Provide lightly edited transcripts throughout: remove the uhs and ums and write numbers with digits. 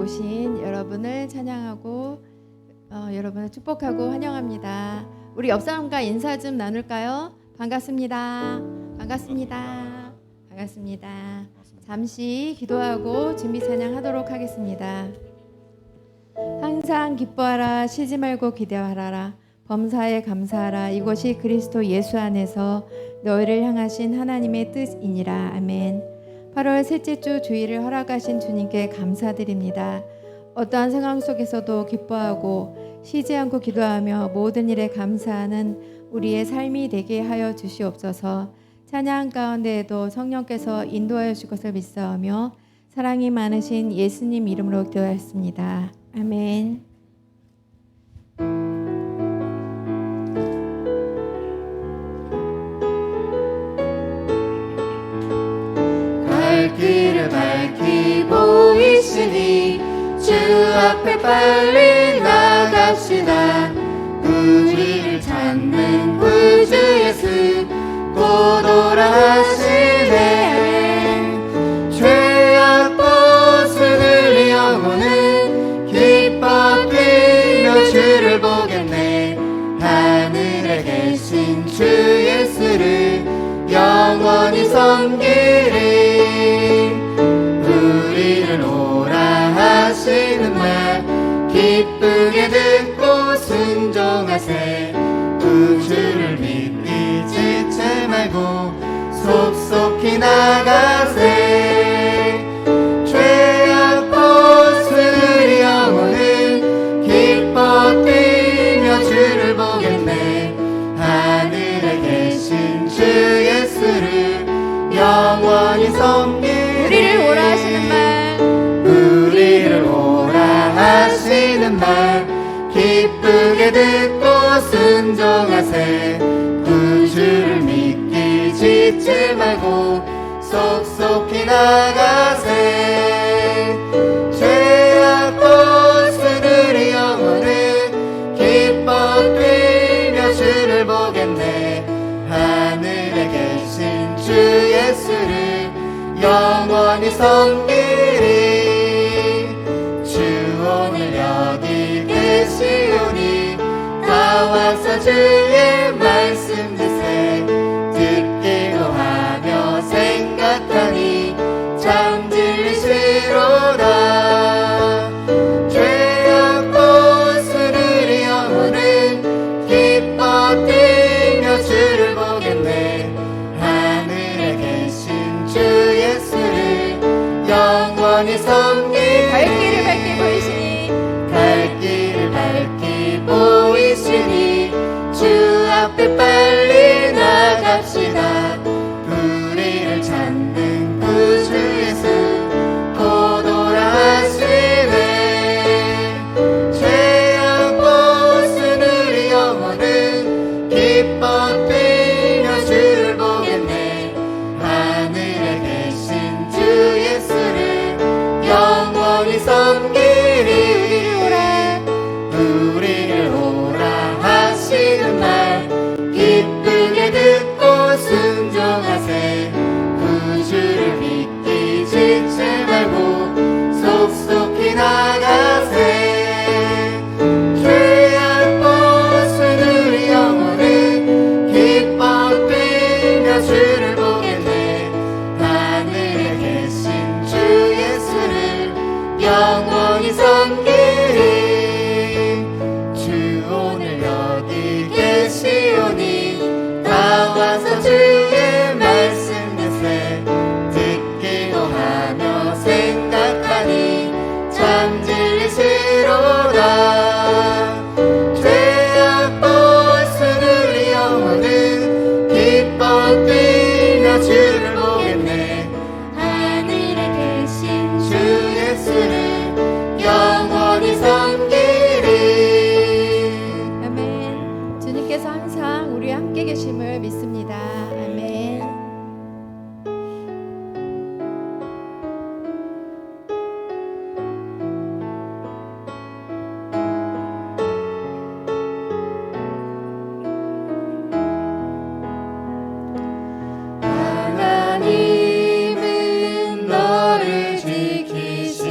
오신 여러분을 찬양하고 여러분을 축복하고 환영합니다. 우리 옆 사람과 인사 좀 나눌까요? 반갑습니다. 반갑습니다. 반갑습니다. 잠시 기도하고 준비 찬양하도록 하겠습니다. 항상 기뻐하라, 쉬지 말고 기대하라, 범사에 감사하라. 이것이 그리스도 예수 안에서 너희를 향하신 하나님의 뜻이니라. 아멘. 8월 셋째 주 주일을 허락하신 주님께 감사드립니다. 어떠한 상황 속에서도 기뻐하고 쉬지 않고 기도하며 모든 일에 감사하는 우리의 삶이 되게 하여 주시옵소서. 찬양 가운데에도 성령께서 인도하여 주실 것을 믿사오며 사랑이 많으신 예수님 이름으로 기도하였습니다. 아멘. 길을 밝히 보이시니 주 앞에 빨리 나갑시다. 우리를 찾는 구주 예수 곧 오라 하시네. 죄악 벗은 영혼은 기뻐 뛰며 주를 보겠네. 하늘에 계신 주 예수를 영원히 섬기리. 우리를 오라 하시는 말 기쁘게 듣고 순종하세. 구주를 믿기 지체 말고 속속히 나가세. 죄악 벗은 영혼은 기뻐 뛰며 주를 보겠네. 하늘에 계신 주 예수를 영원히 섬기리. 우리를 오라 하시는 말, 우리를 오라 하시는 말 기쁘게 듣고 순종하세. 구주를 믿기 지체 말고 속속히 나가세. 죄악 벗은 영혼은 기뻐 뛰며 주를 보겠네. 하늘에 계신 주 예수를 영원히 섬기리. 주 오늘 여기 계시오니 다 와서 주의 말씀 듣세. 듣기도 하며 생각하니 참 진리시로다. 죄악 벗은 영혼은 기뻐 뛰며 주를 보겠네. 하늘에 계신 주 예수를 영원히 섬기리. 갈 길을 밝히 보이시니, 갈 길을 밝히 보이시니 주 앞에 빨리 나갑시다. 우리를 찾는 구주 예수 곧 오라 하시네. 죄악 벗은 우리 영혼은 기뻐 뛰며 주를 보겠네. 하늘에 계신 주 예수를 영원히 섬기리. 우리를 오라 하시는 말 기쁘게 듣고 순종하세. 구주를 믿기 지체 말고 속속히 나가세. 죄악 벗은 우리 영혼은 기뻐 뛰며 주를 보겠네. 하늘에 계신 주 예수를 영원히 섬기리. 주 오늘 여기 계시오니 다 와서 주의 말씀 듣세. 듣기도 하며 생각하니 참 진리시로다. 죄악 벗은 우리 영혼은 기뻐 뛰며 주를 보겠네. 하늘에 계신 주 예수를 영원히 섬기리. 아멘. 주님께서 항상 우리와 함께 계심을 믿습니다. 아멘. 하나님은 너를 지키시는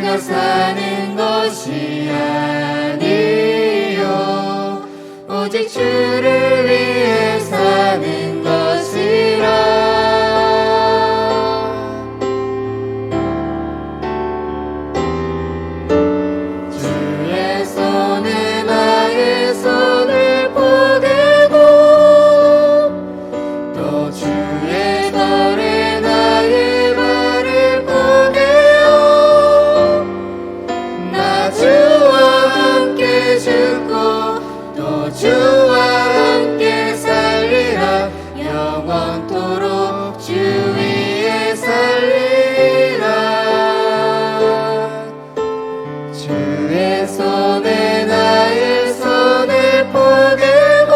위하여 사는 것이 아니요 오직 주를 위해 사는 것이라. 주의 손에 나의 손을 포개고 또 주의 발에 나의 발을 포개어 나 주와 함께 죽고 또 주와 함께 살리라. 영원토록 주 위에 살리라. 주의 손에 나의 손을 포개고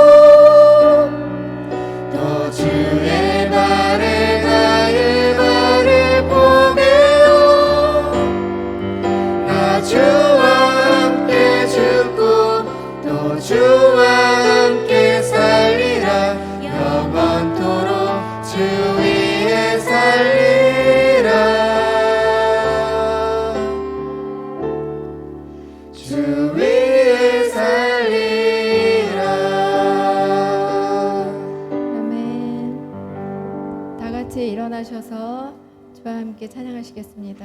또 주의 발에 나의 발을 포개어 나 주와 함께 죽고 또 주와 함께 살리라. 영원토록 주 위에 살리라. 주 위에 살리라. 아멘. 다 같이 일어나셔서 주와 함께 찬양하시겠습니다.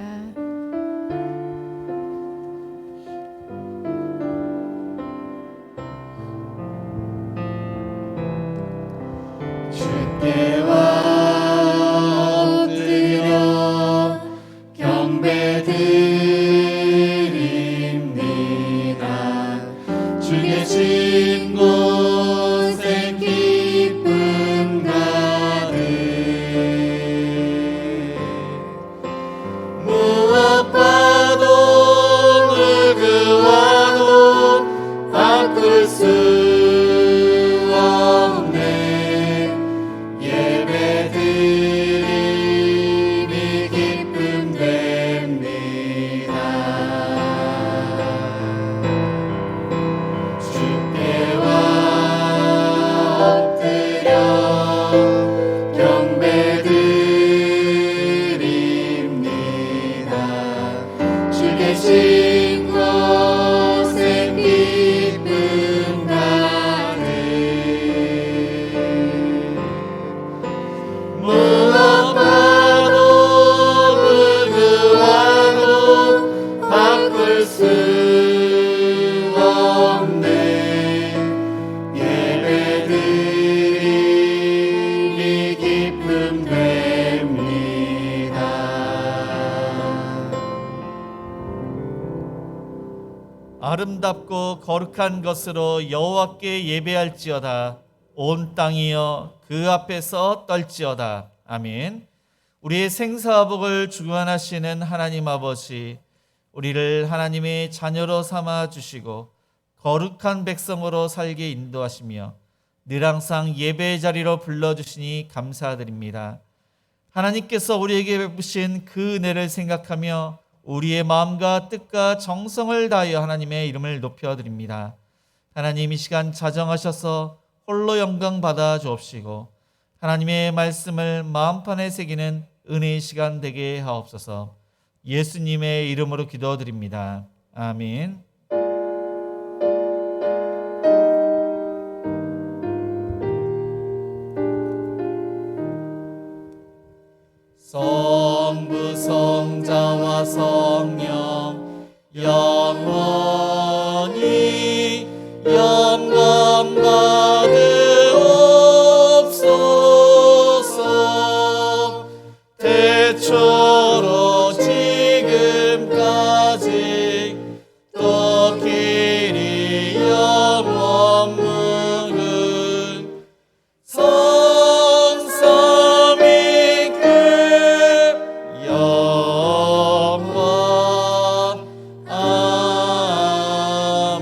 주께 엎드려 경배드립니다. 주 계신 곳에 기쁨 가득 무엇과도 누구와도 바꿀 수 없네. 예배드림이 기쁨 됩니다. 주께와 엎드려 경배드립니다. 주 계신 곳에 기쁨 가득 무엇과도 누구와도 바꿀 수 없네. 예배드림이 기쁨 됩니다. 아름답고 거룩한 것으로 여호와께 예배할지어다. 온 땅이여 그 앞에서 떨지어다. 아멘. 우리의 생사복을 주관하시는 하나님 아버지, 우리를 하나님의 자녀로 삼아 주시고 거룩한 백성으로 살게 인도하시며 늘 항상 예배의 자리로 불러주시니 감사드립니다. 하나님께서 우리에게 베푸신 그 은혜를 생각하며 우리의 마음과 뜻과 정성을 다하여 하나님의 이름을 높여드립니다. 하나님, 이 시간 자정하셔서 홀로 영광 받아 주옵시고 하나님의 말씀을 마음판에 새기는 은혜의 시간 되게 하옵소서. 예수님의 이름으로 기도드립니다. 아멘. 성부 성자와 성령 영원히 영광 받으옵소서. 태초로 지금까지 또 길이 영원 무궁 성삼위 그 영원.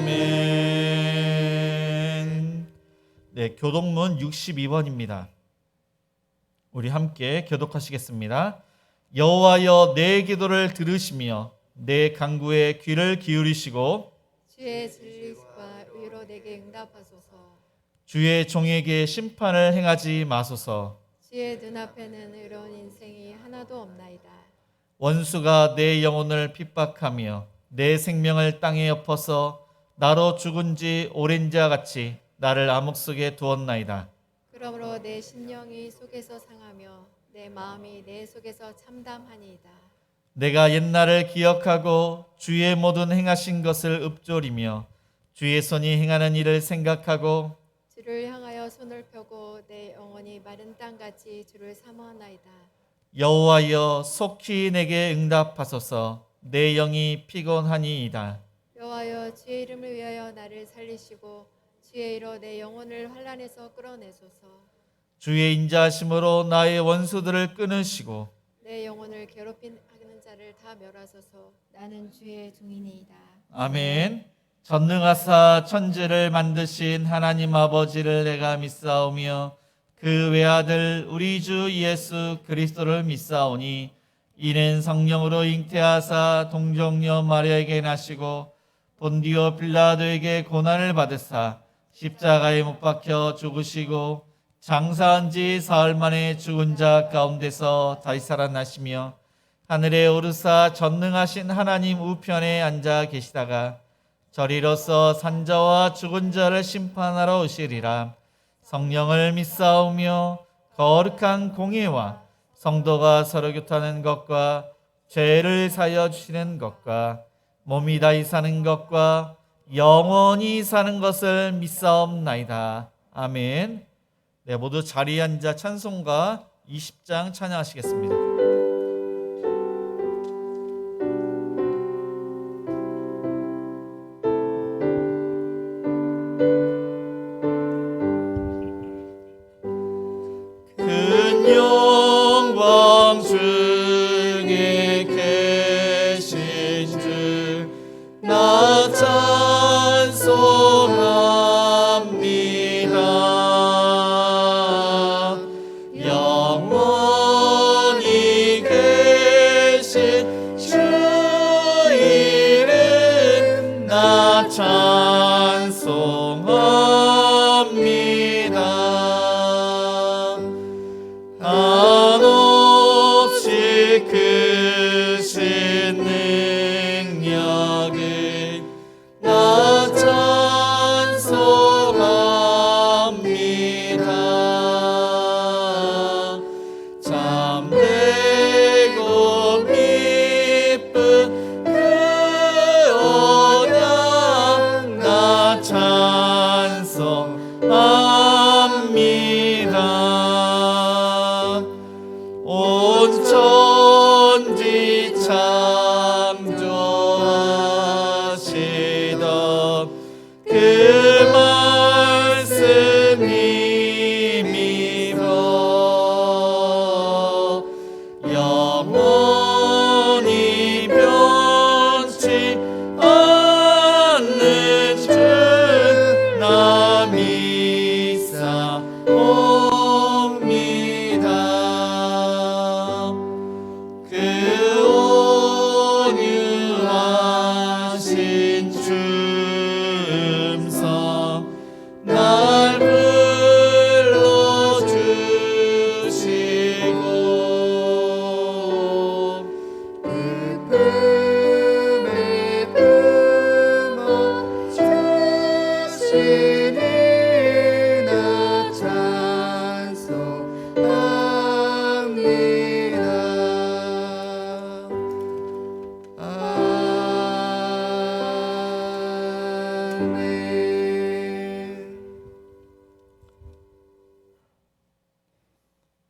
아멘. 네, 교독문 62번입니다. 우리 함께 교독하시겠습니다. 여호와여, 내 기도를 들으시며 내 간구에 귀를 기울이시고 주의 진리와 의로 내게 응답하소서. 주의 종에게 심판을 행하지 마소서. 주의 눈앞에는 의로운 인생이 하나도 없나이다. 원수가 내 영혼을 핍박하며 내 생명을 땅에 엎어서 나로 죽은 지 오랜 자 같이 나를 암흑 속에 두었나이다. 그러므로 내 심령이 속에서 상하며 내 마음이 내 속에서 참담하니이다. 내가 옛날을 기억하고 주의 모든 행하신 것을 읊조리며 주의 손이 행하는 일을 생각하고 주를 향하여 손을 펴고 내 영혼이 마른 땅같이 주를 사모하나이다. 여호와여 속히 내게 응답하소서. 내 영이 피곤하니이다. 여호와여 주의 이름을 위하여 나를 살리시고 주의 이로 내 영혼을 환난에서 끌어내소서. 주의 인자하심으로 나의 원수들을 끊으시고 내 영혼을 괴롭히는 자를 다 멸하소서. 나는 주의 종이니이다. 아멘. 전능하사 천지를 만드신 하나님 아버지를 내가 믿사오며 그 외아들 우리 주 예수 그리스도를 믿사오니 이는 성령으로 잉태하사 동정녀 마리아에게 나시고 본디오 빌라도에게 고난을 받으사 십자가에 못 박혀 죽으시고 장사한 지 사흘 만에 죽은 자 가운데서 다시 살아나시며 하늘에 오르사 전능하신 하나님 우편에 앉아 계시다가 저리로서 산자와 죽은 자를 심판하러 오시리라. 성령을 믿사오며 거룩한 공예와 성도가 서로 교통하는 것과 죄를 사여 주시는 것과 몸이 다시 사는 것과 영원히 사는 것을 믿사옵나이다. 아멘. 네, 모두 자리에 앉아 찬송가 20장 찬양하시겠습니다. 영광 중에 계신 주 나 찬송합니다. 영원히 계신 주 이름 나 찬송합니다. 한없이 크신 능력을 나 찬송합니다. 참되고 기쁜 그 언약 나 찬송합니다. 온 천지 창조하시던 그 말씀이 믿어 영원히 변치 않는 줄 나 믿사옵니다. 그 온유하신 주음성 날 불러주시고 품에 품어주시니 나 찬송합니다. 아멘.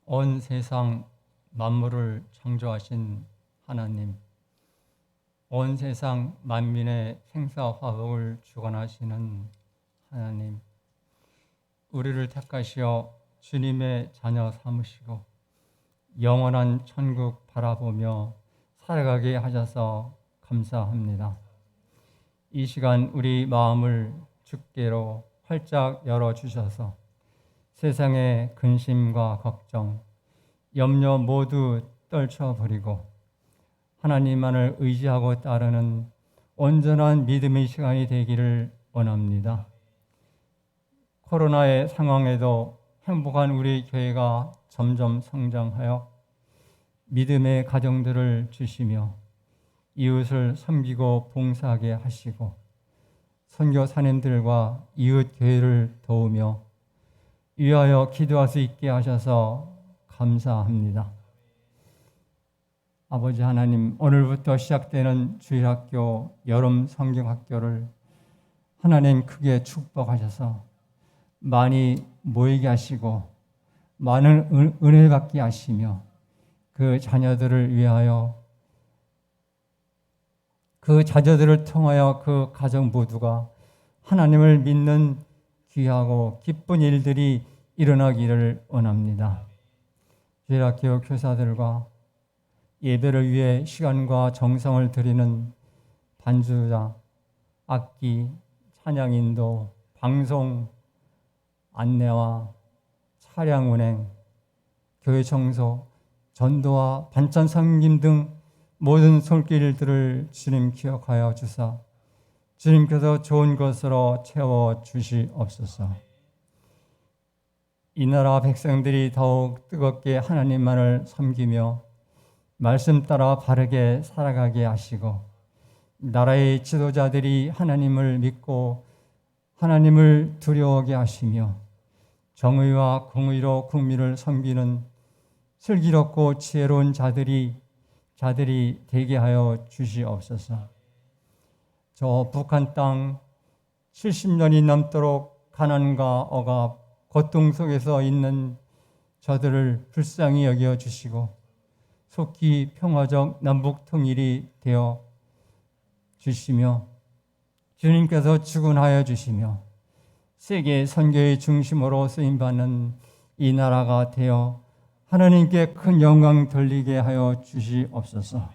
온 세상 만물을 창조하신 하나님, 온 세상 만민의 생사화복을 주관하시는 하나님, 우리를 택하시어 주님의 자녀 삼으시고 영원한 천국 바라보며 살아가게 하셔서 감사합니다. 이 시간 우리 마음을 주께로 활짝 열어주셔서 세상의 근심과 걱정, 염려 모두 떨쳐버리고 하나님만을 의지하고 따르는 온전한 믿음의 시간이 되기를 원합니다. 코로나의 상황에도 행복한 우리 교회가 점점 성장하여 믿음의 가정들을 주시며 이웃을 섬기고 봉사하게 하시고 선교사님들과 이웃 교회를 도우며 위하여 기도할 수 있게 하셔서 감사합니다. 아버지 하나님, 오늘부터 시작되는 주일학교 여름 성경학교를 하나님 크게 축복하셔서 많이 모이게 하시고 많은 은혜 받게 하시며 그 자녀들을 위하여 그 자녀들을 통하여 그 가정 모두가 하나님을 믿는 귀하고 기쁜 일들이 일어나기를 원합니다. 주일학교 교사들과 예배를 위해 시간과 정성을 들이는 반주자, 악기, 찬양인도, 방송, 안내와 차량 운행, 교회 청소, 전도와 반찬 섬김 등 모든 손길들을 주님 기억하여 주사 주님께서 좋은 것으로 채워 주시옵소서. 이 나라 백성들이 더욱 뜨겁게 하나님만을 섬기며 말씀 따라 바르게 살아가게 하시고 나라의 지도자들이 하나님을 믿고 하나님을 두려워하게 하시며 정의와 공의로 국민을 섬기는 슬기롭고 지혜로운 자들이 되게 하여 주시옵소서. 저 북한 땅 70년이 넘도록 가난과 억압, 고통 속에서 있는 저들을 불쌍히 여겨 주시고 속히 평화적 남북 통일이 되어 주시며 주님께서 주관하여 주시며 세계 선교의 중심으로 쓰임받는 이 나라가 되어 하나님께 큰 영광 돌리게 하여 주시옵소서.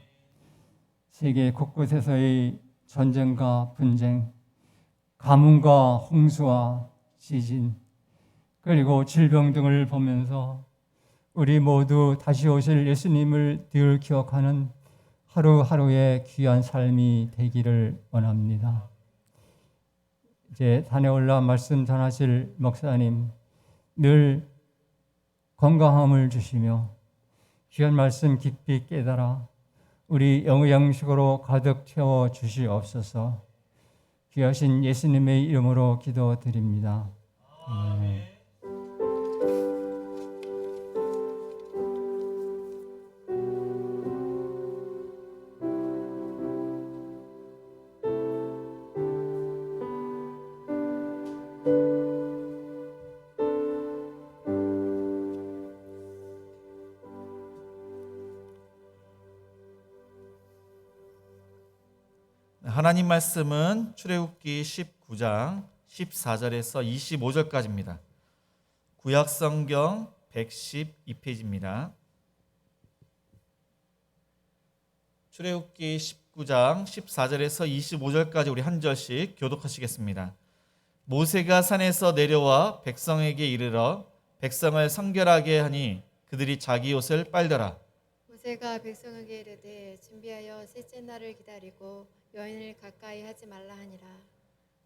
세계 곳곳에서의 전쟁과 분쟁, 가뭄과 홍수와 지진, 그리고 질병 등을 보면서 우리 모두 다시 오실 예수님을 늘 기억하는 하루하루의 귀한 삶이 되기를 원합니다. 이제 산에 올라 말씀 전하실 목사님 늘 건강함을 주시며 귀한 말씀 깊이 깨달아 우리 영의 양식으로 가득 채워 주시옵소서. 귀하신 예수님의 이름으로 기도드립니다. 아멘. 하나님 말씀은 출애굽기 19장 14절에서 25절까지입니다. 구약성경 112페이지입니다. 출애굽기 19장 14절에서 25절까지 우리 한 절씩 교독하시겠습니다. 모세가 산에서 내려와 백성에게 이르러 백성을 성결하게 하니 그들이 자기 옷을 빨더라. 모세가 백성에게 이르되 준비하여 셋째 날을 기다리고 여인을 가까이 하지 말라 하니라.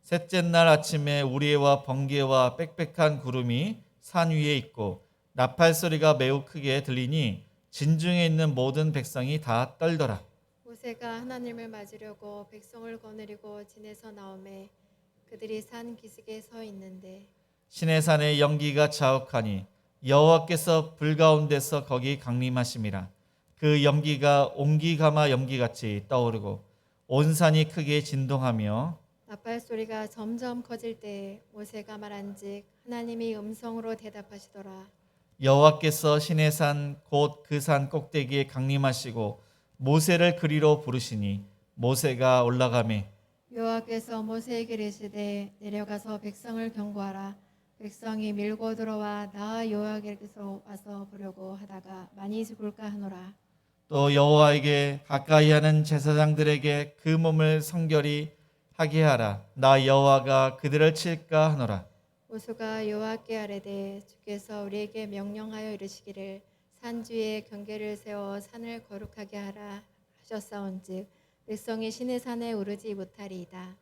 셋째 날 아침에 우리와 번개와 빽빽한 구름이 산 위에 있고 나팔 소리가 매우 크게 들리니 진중에 있는 모든 백성이 다 떨더라. 모세가 하나님을 맞으려고 백성을 거느리고 진에서 나오매 그들이 산 기슭에 서 있는데 시내산에 연기가 자욱하니 여호와께서 불 가운데서 거기 강림하심이라. 그 연기가 옹기가마 연기같이 떠오르고 온 산이 크게 진동하며 나팔 소리가 점점 커질 때에 모세가 말한즉 하나님이 음성으로 대답하시더라. 여호와께서 시내산 곧 그 산 꼭대기에 강림하시고 모세를 그리로 부르시니 모세가 올라가매 여호와께서 모세에게 이르시되 내려가서 백성을 경고하라. 백성이 밀고 들어와 나 여호와께서 와서 보려고 하다가 많이 죽을까 하노라. 또 여호와에게 가까이 하는 제사장들에게 그 몸을 성결히 하게 하라. 나 여호와가 그들을 칠까 하노라. 모세가 여호와께 아뢰되 주께서 우리에게 명령하여 이르시기를 산주에 경계를 세워 산을 거룩하게 하라 하셨사온즉 백성이 시내 산에 오르지 못하리이다.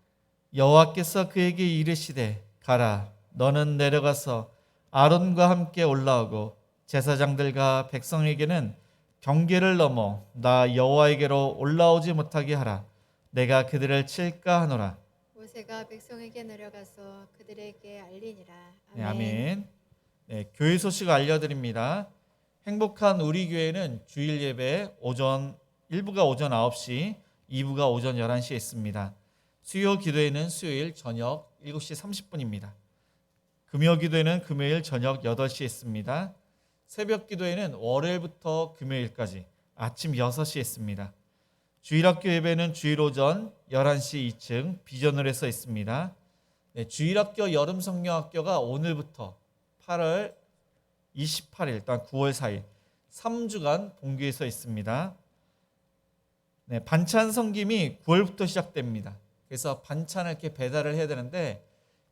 여호와께서 그에게 이르시되 가라. 너는 내려가서 아론과 함께 올라오고 제사장들과 백성에게는 경계를 넘어 나 여호와에게로 올라오지 못하게 하라. 내가 그들을 칠까 하노라. 모세가 백성에게 내려가서 그들에게 알리니라. 네, 아멘. 네, 교회 소식 알려드립니다. 행복한 우리 교회는 주일 예배 오전 1부가 오전 9시, 2부가 오전 11시에 있습니다. 수요 기도회는 수요일 저녁 7시 30분입니다. 금요 기도회는 금요일 저녁 8시에 있습니다. 새벽 기도회는 월요일부터 금요일까지 아침 6시에 있습니다. 주일학교 예배는 주일 오전 11시 2층 비전홀에서 있습니다. 네, 주일학교 여름성경학교가 오늘부터 8월 28일, 단 9월 4일 3주간 본교에서 있습니다. 네, 반찬 섬김이 9월부터 시작됩니다. 그래서 반찬을 이렇게 배달을 해야 되는데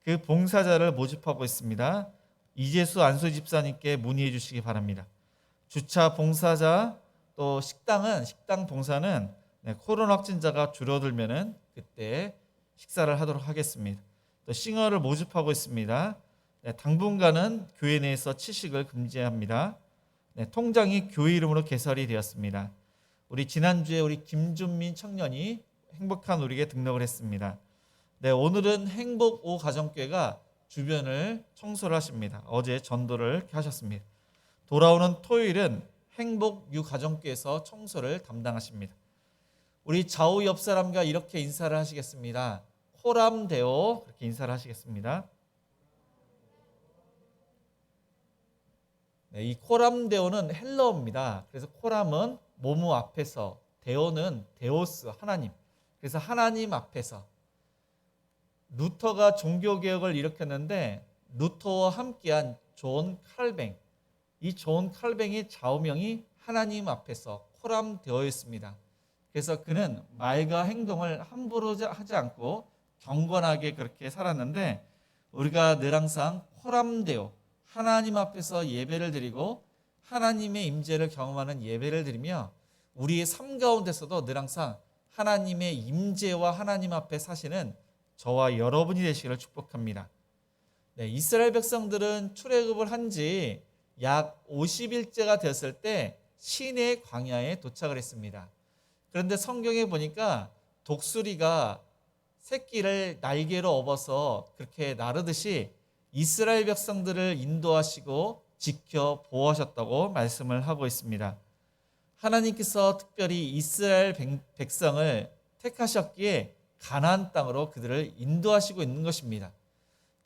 그 봉사자를 모집하고 있습니다. 이재수 안수 집사님께 문의해 주시기 바랍니다. 주차 봉사자 또 식당 봉사는 코로나 확진자가 줄어들면은 그때 식사를 하도록 하겠습니다. 또 싱어를 모집하고 있습니다. 당분간은 교회 내에서 채식을 금지합니다. 통장이 교회 이름으로 개설이 되었습니다. 우리 지난주에 우리 김준민 청년이 행복한 우리에게 등록을 했습니다. 오늘은 행복 5 가정교회가 주변을 청소를 하십니다. 어제 전도를 하셨습니다. 돌아오는 토요일은 행복 6 가정교회에서 청소를 담당하십니다. 우리 좌우 옆 사람과 이렇게 인사를 하시겠습니다. 코람데오 그렇게 인사를 하시겠습니다. 네, 이 코람데오는 헬러어입니다. 그래서 코람은 모모 앞에서, 데오는 데오스 하나님. 그래서 하나님 앞에서 루터가 종교개혁을 일으켰는데 루터와 함께한 존 칼뱅, 이 존 칼뱅의 좌우명이 하나님 앞에서 코람데오였습니다. 그래서 그는 말과 행동을 함부로 하지 않고 경건하게 그렇게 살았는데 우리가 늘 항상 코람데오, 하나님 앞에서 예배를 드리고 하나님의 임재를 경험하는 예배를 드리며 우리의 삶 가운데서도 늘 항상 하나님의 임재와 하나님 앞에 사시는 저와 여러분이 되시기를 축복합니다. 이스라엘 백성들은 출애굽을 한 지 약 50일째가 되었을 때 시내 광야에 도착을 했습니다. 그런데 성경에 보니까 독수리가 새끼를 날개로 업어서 그렇게 나르듯이 이스라엘 백성들을 인도하시고 지켜 보호하셨다고 말씀을 하고 있습니다. 하나님께서 특별히 이스라엘 백성을 택하셨기에 가나안 땅으로 그들을 인도하시고 있는 것입니다.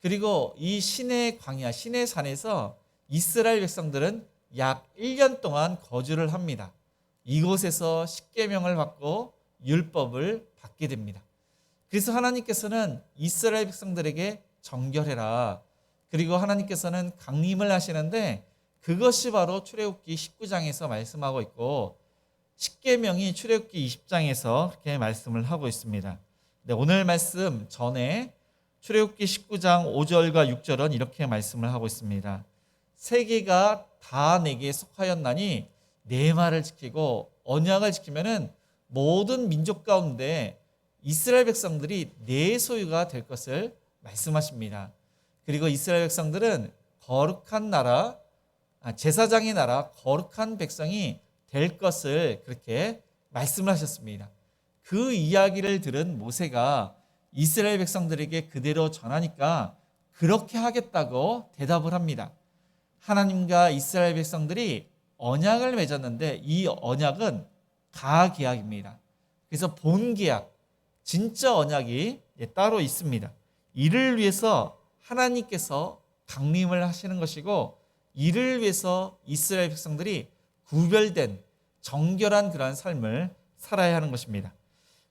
그리고 이 시내 광야, 시내 산에서 이스라엘 백성들은 약 1년 동안 거주를 합니다. 이곳에서 십계명을 받고 율법을 받게 됩니다. 그래서 하나님께서는 이스라엘 백성들에게 정결해라. 그리고 하나님께서는 강림을 하시는데 그것이 바로 출애굽기 19장에서 말씀하고 있고 십계명이 출애굽기 20장에서 그렇게 말씀을 하고 있습니다. 오늘 말씀 전에 출애굽기 19장 5절과 6절은 이렇게 말씀을 하고 있습니다. 세계가 다 내게 속하였나니 내 말을 지키고 언약을 지키면은 모든 민족 가운데 이스라엘 백성들이 내 소유가 될 것을 말씀하십니다. 그리고 이스라엘 백성들은 거룩한 나라, 제사장의 나라, 거룩한 백성이 될 것을 그렇게 말씀을 하셨습니다. 그 이야기를 들은 모세가 이스라엘 백성들에게 그대로 전하니까 그렇게 하겠다고 대답을 합니다. 하나님과 이스라엘 백성들이 언약을 맺었는데 이 언약은 가계약입니다. 그래서 본계약, 진짜 언약이 따로 있습니다. 이를 위해서 하나님께서 강림을 하시는 것이고 이를 위해서 이스라엘 백성들이 구별된 정결한 그러한 삶을 살아야 하는 것입니다.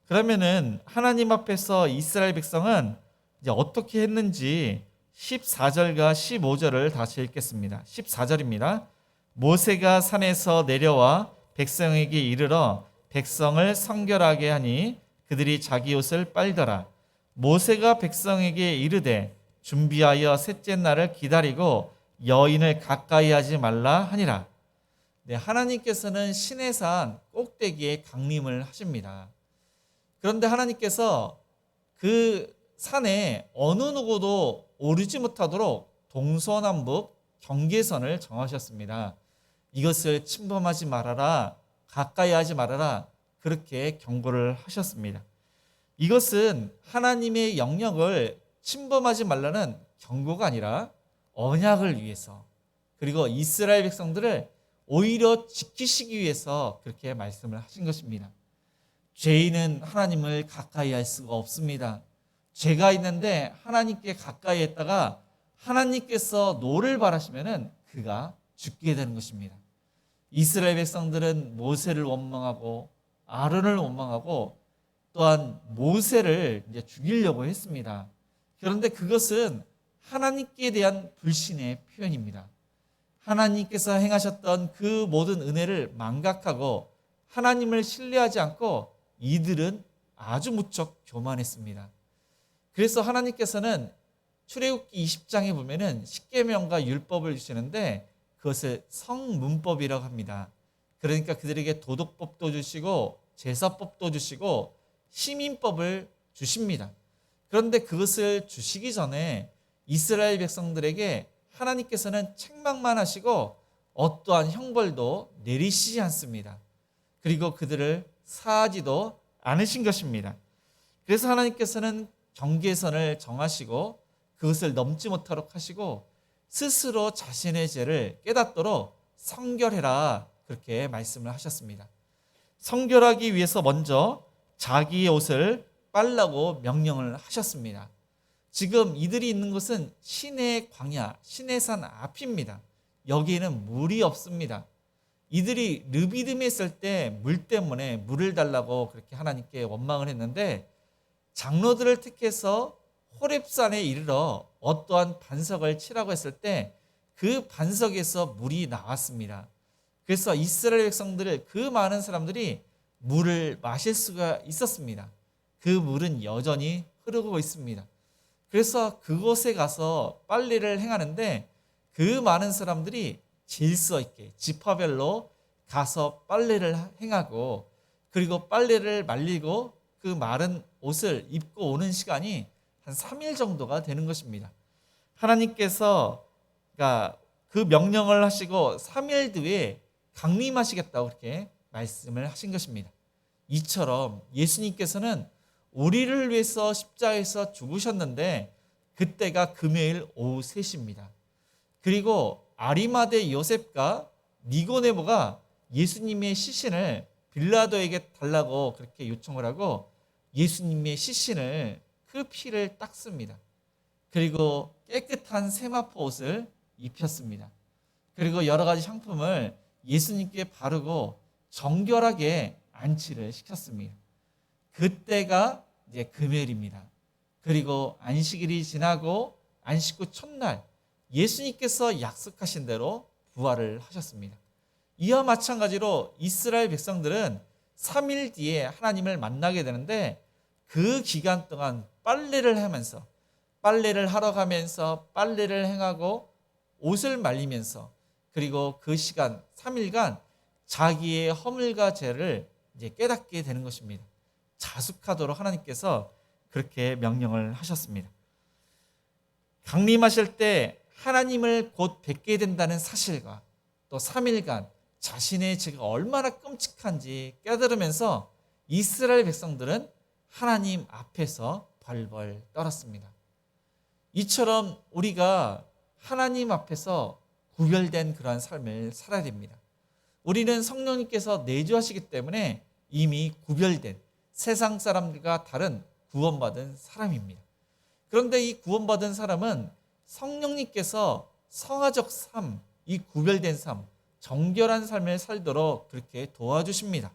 그러면은 하나님 앞에서 이스라엘 백성은 이제 어떻게 했는지 14절과 15절을 다시 읽겠습니다. 14절입니다. 모세가 산에서 내려와 백성에게 이르러 백성을 성결하게 하니 그들이 자기 옷을 빨더라. 모세가 백성에게 이르되 준비하여 셋째 날을 기다리고 여인을 가까이 하지 말라 하니라. 하나님께서는 시내산 꼭대기에 강림을 하십니다. 그런데 하나님께서 그 산에 어느 누구도 오르지 못하도록 동서남북 경계선을 정하셨습니다. 이것을 침범하지 말아라. 가까이 하지 말아라. 그렇게 경고를 하셨습니다. 이것은 하나님의 영역을 침범하지 말라는 경고가 아니라 언약을 위해서, 그리고 이스라엘 백성들을 오히려 지키시기 위해서 그렇게 말씀을 하신 것입니다. 죄인은 하나님을 가까이 할 수가 없습니다. 죄가 있는데 하나님께 가까이 했다가 하나님께서 노를 바라시면은 그가 죽게 되는 것입니다. 이스라엘 백성들은 모세를 원망하고 아론을 원망하고 또한 모세를 이제 죽이려고 했습니다. 그런데 그것은 하나님께 대한 불신의 표현입니다. 하나님께서 행하셨던 그 모든 은혜를 망각하고 하나님을 신뢰하지 않고 이들은 아주 무척 교만했습니다. 그래서 하나님께서는 출애굽기 20장에 보면은 십계명과 율법을 주시는데 그것을 성문법이라고 합니다. 그러니까 그들에게 도덕법도 주시고 제사법도 주시고 시민법을 주십니다. 그런데 그것을 주시기 전에 이스라엘 백성들에게 하나님께서는 책망만 하시고 어떠한 형벌도 내리시지 않습니다. 그리고 그들을 사하지도 않으신 것입니다. 그래서 하나님께서는 경계선을 정하시고 그것을 넘지 못하도록 하시고 스스로 자신의 죄를 깨닫도록 성결해라, 그렇게 말씀을 하셨습니다. 성결하기 위해서 먼저 자기의 옷을 빨라고 명령을 하셨습니다. 지금 이들이 있는 곳은 시내의 광야, 시내산 앞입니다. 여기에는 물이 없습니다. 이들이 르비딤에 있을 때 물 때문에 물을 달라고 그렇게 하나님께 원망을 했는데 장로들을 택해서 호렙산에 이르러 어떠한 반석을 치라고 했을 때 그 반석에서 물이 나왔습니다. 그래서 이스라엘 백성들, 그 많은 사람들이 물을 마실 수가 있었습니다. 그 물은 여전히 흐르고 있습니다. 그래서 그곳에 가서 빨래를 행하는데 그 많은 사람들이 질서 있게 지파별로 가서 빨래를 행하고 그리고 빨래를 말리고 그 마른 옷을 입고 오는 시간이 한 3일 정도가 되는 것입니다. 하나님께서 그 명령을 하시고 3일 뒤에 강림하시겠다고 그렇게 말씀을 하신 것입니다. 이처럼 예수님께서는 우리를 위해서 십자가에서 죽으셨는데 그때가 금요일 오후 3시입니다. 그리고 아리마대 요셉과 니고데모가 예수님의 시신을 빌라도에게 달라고 그렇게 요청을 하고 예수님의 시신을 그 피를 닦습니다. 그리고 깨끗한 세마포 옷을 입혔습니다. 그리고 여러 가지 향품을 예수님께 바르고 정결하게 안치를 시켰습니다. 그때가 이제 금요일입니다. 그리고 안식일이 지나고 안식 후 첫날 예수님께서 약속하신 대로 부활을 하셨습니다. 이와 마찬가지로 이스라엘 백성들은 3일 뒤에 하나님을 만나게 되는데 그 기간 동안 빨래를 하면서 빨래를 하러 가면서 빨래를 행하고 옷을 말리면서 그리고 그 시간 3일간 자기의 허물과 죄를 이제 깨닫게 되는 것입니다. 자숙하도록 하나님께서 그렇게 명령을 하셨습니다. 강림하실 때 하나님을 곧 뵙게 된다는 사실과 또 3일간 자신의 죄가 얼마나 끔찍한지 깨달으면서 이스라엘 백성들은 하나님 앞에서 벌벌 떨었습니다. 이처럼 우리가 하나님 앞에서 구별된 그러한 삶을 살아야 됩니다. 우리는 성령님께서 내주하시기 때문에 이미 구별된 세상 사람들과 다른 구원받은 사람입니다. 그런데 이 구원받은 사람은 성령님께서 성화적 삶, 이 구별된 삶, 정결한 삶을 살도록 그렇게 도와주십니다.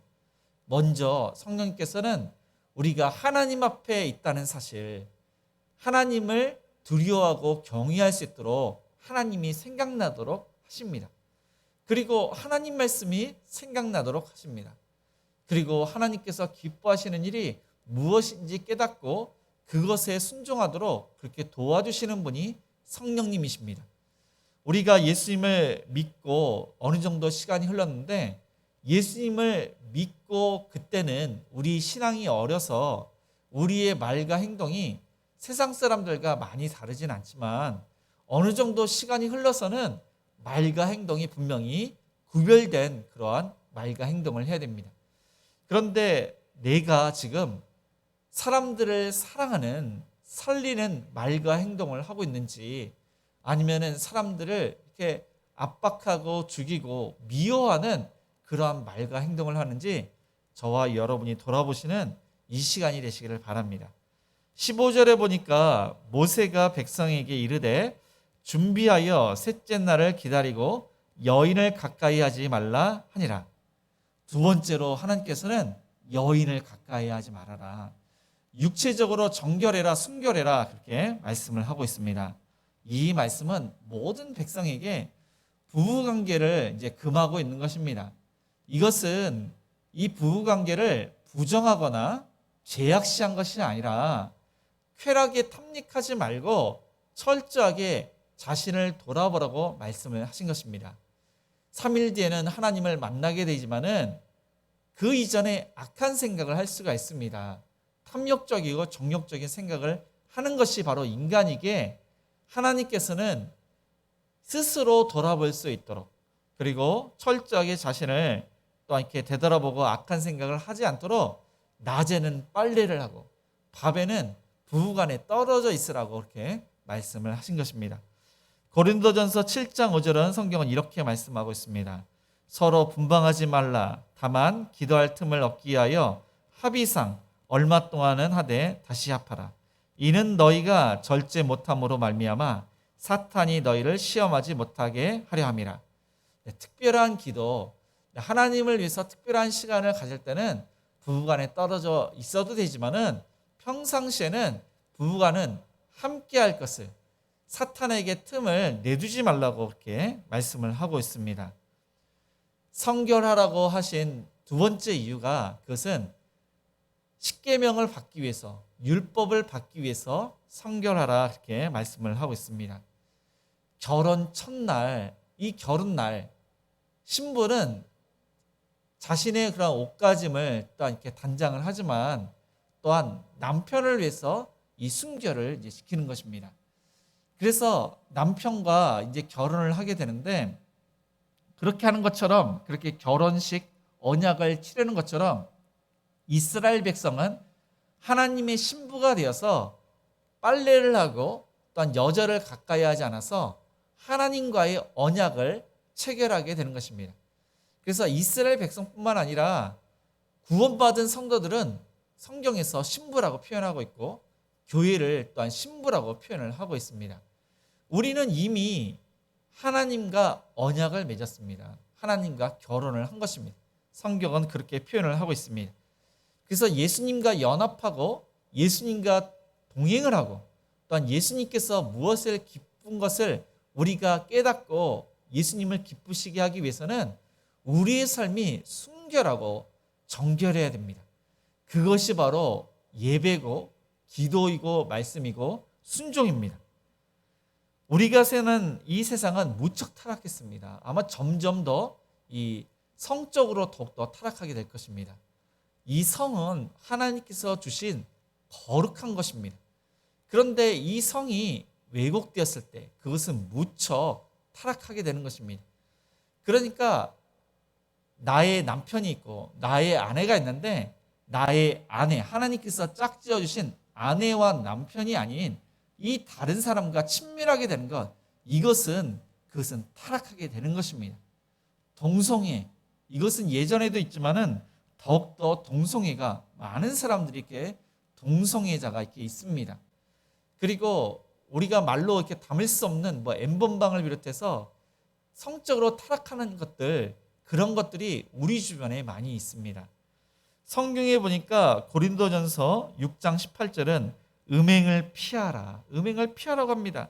먼저 성령님께서는 우리가 하나님 앞에 있다는 사실, 하나님을 두려워하고 경외할 수 있도록 하나님이 생각나도록 하십니다. 그리고 하나님 말씀이 생각나도록 하십니다. 그리고 하나님께서 기뻐하시는 일이 무엇인지 깨닫고 그것에 순종하도록 그렇게 도와주시는 분이 성령님이십니다. 우리가 예수님을 믿고 어느 정도 시간이 흘렀는데 예수님을 믿고 그때는 우리 신앙이 어려서 우리의 말과 행동이 세상 사람들과 많이 다르진 않지만 어느 정도 시간이 흘러서는 말과 행동이 분명히 구별된 그러한 말과 행동을 해야 됩니다. 그런데 내가 지금 사람들을 사랑하는 살리는 말과 행동을 하고 있는지, 아니면은 사람들을 이렇게 압박하고 죽이고 미워하는 그러한 말과 행동을 하는지 저와 여러분이 돌아보시는 이 시간이 되시기를 바랍니다. 15절에 보니까 모세가 백성에게 이르되 준비하여 셋째 날을 기다리고 여인을 가까이 하지 말라 하니라. 두 번째로 하나님께서는 여인을 가까이 하지 말아라. 육체적으로 정결해라, 순결해라, 그렇게 말씀을 하고 있습니다. 이 말씀은 모든 백성에게 부부관계를 이제 금하고 있는 것입니다. 이것은 이 부부관계를 부정하거나 제약시한 것이 아니라 쾌락에 탐닉하지 말고 철저하게 자신을 돌아보라고 말씀을 하신 것입니다. 3일 뒤에는 하나님을 만나게 되지만은 그 이전에 악한 생각을 할 수가 있습니다. 탐욕적이고 정욕적인 생각을 하는 것이 바로 인간이기에 하나님께서는 스스로 돌아볼 수 있도록, 그리고 철저하게 자신을 또 이렇게 되돌아보고 악한 생각을 하지 않도록 낮에는 빨래를 하고 밤에는 부부간에 떨어져 있으라고 그렇게 말씀을 하신 것입니다. 고린도전서 7장 5절은 성경은 이렇게 말씀하고 있습니다. 서로 분방하지 말라. 다만 기도할 틈을 얻기 위하여 합의상 얼마 동안은 하되 다시 합하라. 이는 너희가 절제 못함으로 말미암아 사탄이 너희를 시험하지 못하게 하려 함이라. 특별한 기도, 하나님을 위해서 특별한 시간을 가질 때는 부부간에 떨어져 있어도 되지만은 평상시에는 부부간은 함께 할 것을, 사탄에게 틈을 내두지 말라고 그렇게 말씀을 하고 있습니다. 성결하라고 하신 두 번째 이유가, 그것은 십계명을 받기 위해서, 율법을 받기 위해서 성결하라 그렇게 말씀을 하고 있습니다. 결혼 첫날, 이 결혼날 신부는 자신의 그런 옷가짐을 또한 이렇게 단장을 하지만 또한 남편을 위해서 이 순결을 이제 지키는 것입니다. 그래서 남편과 이제 결혼을 하게 되는데, 그렇게 하는 것처럼, 그렇게 결혼식 언약을 치르는 것처럼 이스라엘 백성은 하나님의 신부가 되어서 빨래를 하고 또한 여자를 가까이 하지 않아서 하나님과의 언약을 체결하게 되는 것입니다. 그래서 이스라엘 백성뿐만 아니라 구원받은 성도들은 성경에서 신부라고 표현하고 있고 교회를 또한 신부라고 표현을 하고 있습니다. 우리는 이미 하나님과 언약을 맺었습니다. 하나님과 결혼을 한 것입니다. 성경은 그렇게 표현을 하고 있습니다. 그래서 예수님과 연합하고 예수님과 동행을 하고 또한 예수님께서 무엇을 기쁜 것을 우리가 깨닫고 예수님을 기쁘시게 하기 위해서는 우리의 삶이 순결하고 정결해야 됩니다. 그것이 바로 예배고 기도이고 말씀이고 순종입니다. 우리가 사는 이 세상은 무척 타락했습니다. 아마 점점 더 이 성적으로 더욱더 타락하게 될 것입니다. 이 성은 하나님께서 주신 거룩한 것입니다. 그런데 이 성이 왜곡되었을 때 그것은 무척 타락하게 되는 것입니다. 그러니까 나의 남편이 있고 나의 아내가 있는데 나의 아내, 하나님께서 짝지어 주신 아내와 남편이 아닌 이 다른 사람과 친밀하게 되는 것, 그것은 타락하게 되는 것입니다. 동성애, 이것은 예전에도 있지만은 더욱더 동성애가 많은 사람들이 이렇게 동성애자가 이렇게 있습니다. 그리고 우리가 말로 이렇게 담을 수 없는 N번방을 비롯해서 성적으로 타락하는 것들, 그런 것들이 우리 주변에 많이 있습니다. 성경에 보니까 고린도전서 6장 18절은 음행을 피하라, 음행을 피하라고 합니다.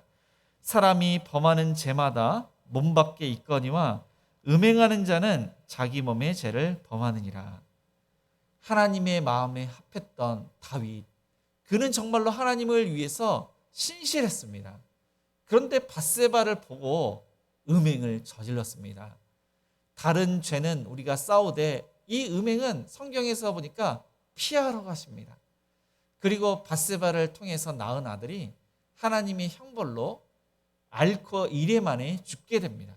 사람이 범하는 죄마다 몸 밖에 있거니와 음행하는 자는 자기 몸의 죄를 범하느니라. 하나님의 마음에 합했던 다윗, 그는 정말로 하나님을 위해서 신실했습니다. 그런데 밧세바를 보고 음행을 저질렀습니다. 다른 죄는 우리가 싸우되 이 음행은 성경에서 보니까 피하라고 하십니다. 그리고 밧세바를 통해서 낳은 아들이 하나님의 형벌로 앓고 1회 만에 죽게 됩니다.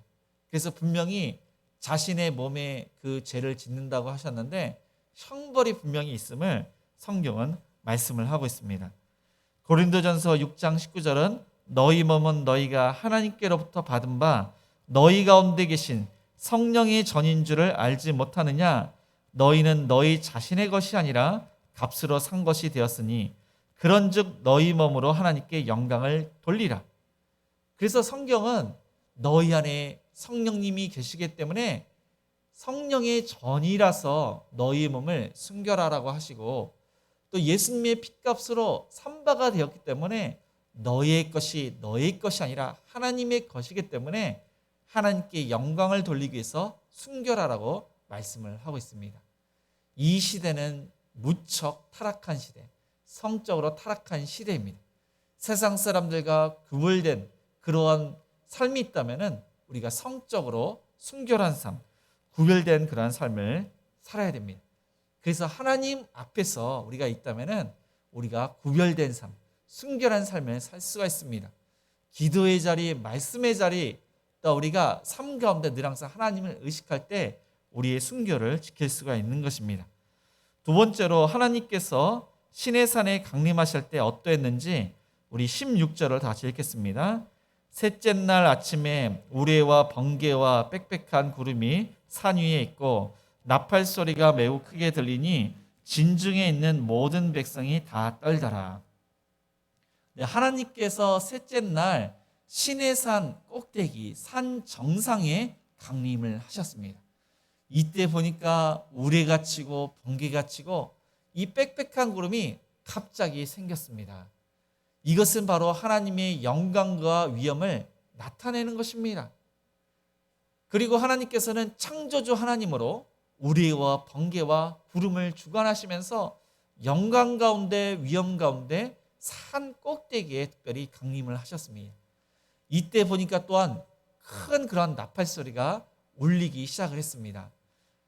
그래서 분명히 자신의 몸에 그 죄를 짓는다고 하셨는데 형벌이 분명히 있음을 성경은 말씀을 하고 있습니다. 고린도전서 6장 19절은 너희 몸은 너희가 하나님께로부터 받은 바 너희 가운데 계신 성령의 전인 줄을 알지 못하느냐? 너희는 너희 자신의 것이 아니라 값으로 산 것이 되었으니 그런즉 너희 몸으로 하나님께 영광을 돌리라. 그래서 성경은 너희 안에 성령님이 계시기 때문에 성령의 전이라서 너희 몸을 순결하라고 하시고, 또 예수님의 핏값으로 산바가 되었기 때문에 너희의 것이 너희의 것이 아니라 하나님의 것이기 때문에 하나님께 영광을 돌리기 위해서 순결하라고 말씀을 하고 있습니다. 이 시대는 무척 타락한 시대, 성적으로 타락한 시대입니다. 세상 사람들과 구별된 그러한 삶이 있다면 우리가 성적으로 순결한 삶, 구별된 그러한 삶을 살아야 됩니다. 그래서 하나님 앞에서 우리가 있다면 우리가 구별된 삶, 순결한 삶을 살 수가 있습니다. 기도의 자리, 말씀의 자리, 또 우리가 삶 가운데 늘 항상 하나님을 의식할 때 우리의 순결을 지킬 수가 있는 것입니다. 두 번째로 하나님께서 시내산에 강림하실 때 어떠했는지 우리 16절을 다 같이 읽겠습니다. 셋째 날 아침에 우레와 번개와 빽빽한 구름이 산 위에 있고 나팔 소리가 매우 크게 들리니 진중에 있는 모든 백성이 다 떨더라. 하나님께서 셋째 날 시내산 꼭대기 산 정상에 강림을 하셨습니다. 이때 보니까 우레가 치고 번개가 치고 이 빽빽한 구름이 갑자기 생겼습니다. 이것은 바로 하나님의 영광과 위엄을 나타내는 것입니다. 그리고 하나님께서는 창조주 하나님으로 우레와 번개와 구름을 주관하시면서 영광 가운데 위엄 가운데 산 꼭대기에 특별히 강림을 하셨습니다. 이때 보니까 또한 큰 그런 나팔 소리가 울리기 시작을 했습니다.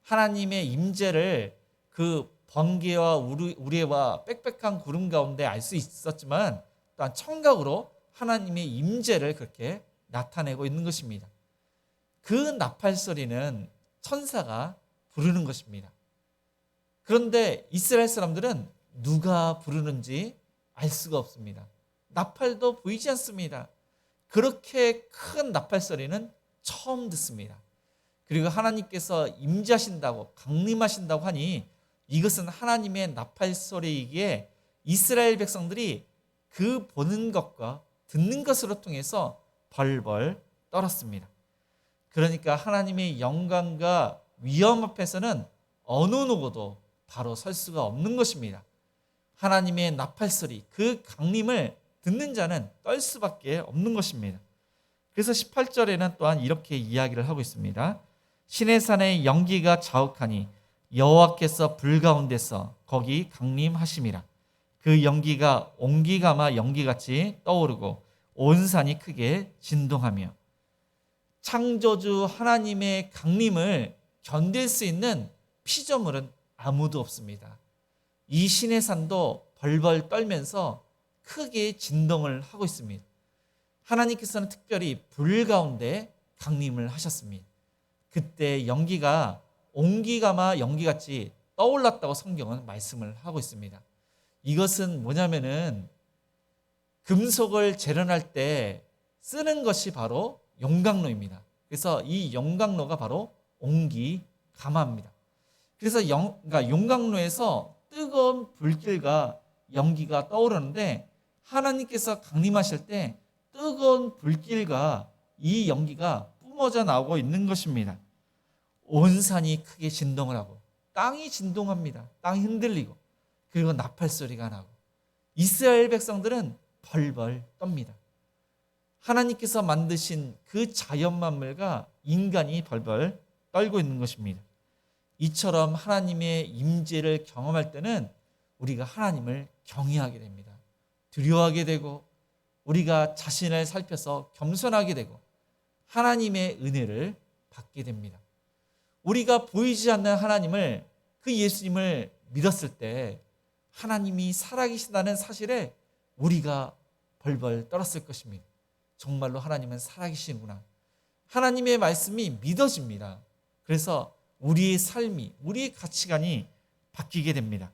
하나님의 임재를 그 번개와 우레와 빽빽한 구름 가운데 알 수 있었지만 또한 청각으로 하나님의 임재를 그렇게 나타내고 있는 것입니다. 그 나팔 소리는 천사가 부르는 것입니다. 그런데 이스라엘 사람들은 누가 부르는지 알 수가 없습니다. 나팔도 보이지 않습니다. 그렇게 큰 나팔 소리는 처음 듣습니다. 그리고 하나님께서 임재하신다고 강림하신다고 하니 이것은 하나님의 나팔 소리이기에 이스라엘 백성들이 그 보는 것과 듣는 것으로 통해서 벌벌 떨었습니다. 그러니까 하나님의 영광과 위엄 앞에서는 어느 누구도 바로 설 수가 없는 것입니다. 하나님의 나팔 소리, 그 강림을 듣는 자는 떨 수밖에 없는 것입니다. 그래서 18절에는 또한 이렇게 이야기를 하고 있습니다. 시내산의 연기가 자욱하니 여호와께서 불 가운데서 거기 강림하심이라. 그 연기가 옹기가마 연기같이 떠오르고 온 산이 크게 진동하며. 창조주 하나님의 강림을 견딜 수 있는 피조물은 아무도 없습니다. 이 시내산도 벌벌 떨면서 크게 진동을 하고 있습니다. 하나님께서는 특별히 불 가운데 강림을 하셨습니다. 그때 연기가 옹기가마 연기같이 떠올랐다고 성경은 말씀을 하고 있습니다. 이것은 뭐냐면은 금속을 재련할 때 쓰는 것이 바로 용광로입니다. 그래서 이 용광로가 바로 옹기가마입니다. 그래서 그러니까 용광로에서 뜨거운 불길과 연기가 떠오르는데 하나님께서 강림하실 때 뜨거운 불길과 이 연기가 뿜어져 나오고 있는 것입니다. 온 산이 크게 진동을 하고 땅이 진동합니다. 땅이 흔들리고 그리고 나팔 소리가 나고 이스라엘 백성들은 벌벌 떱니다. 하나님께서 만드신 그 자연 만물과 인간이 벌벌 떨고 있는 것입니다. 이처럼 하나님의 임재를 경험할 때는 우리가 하나님을 경외하게 됩니다. 두려워하게 되고 우리가 자신을 살펴서 겸손하게 되고 하나님의 은혜를 받게 됩니다. 우리가 보이지 않는 하나님을, 그 예수님을 믿었을 때 하나님이 살아계신다는 사실에 우리가 벌벌 떨었을 것입니다. 정말로 하나님은 살아계시는구나. 하나님의 말씀이 믿어집니다. 그래서 우리의 삶이, 우리의 가치관이 바뀌게 됩니다.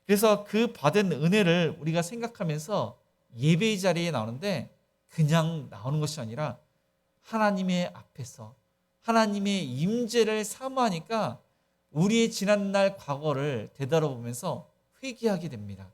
그래서 그 받은 은혜를 우리가 생각하면서 예배의 자리에 나오는데 그냥 나오는 것이 아니라 하나님의 앞에서 하나님의 임재를 사모하니까 우리의 지난날 과거를 되돌아보면서 회개하게 됩니다.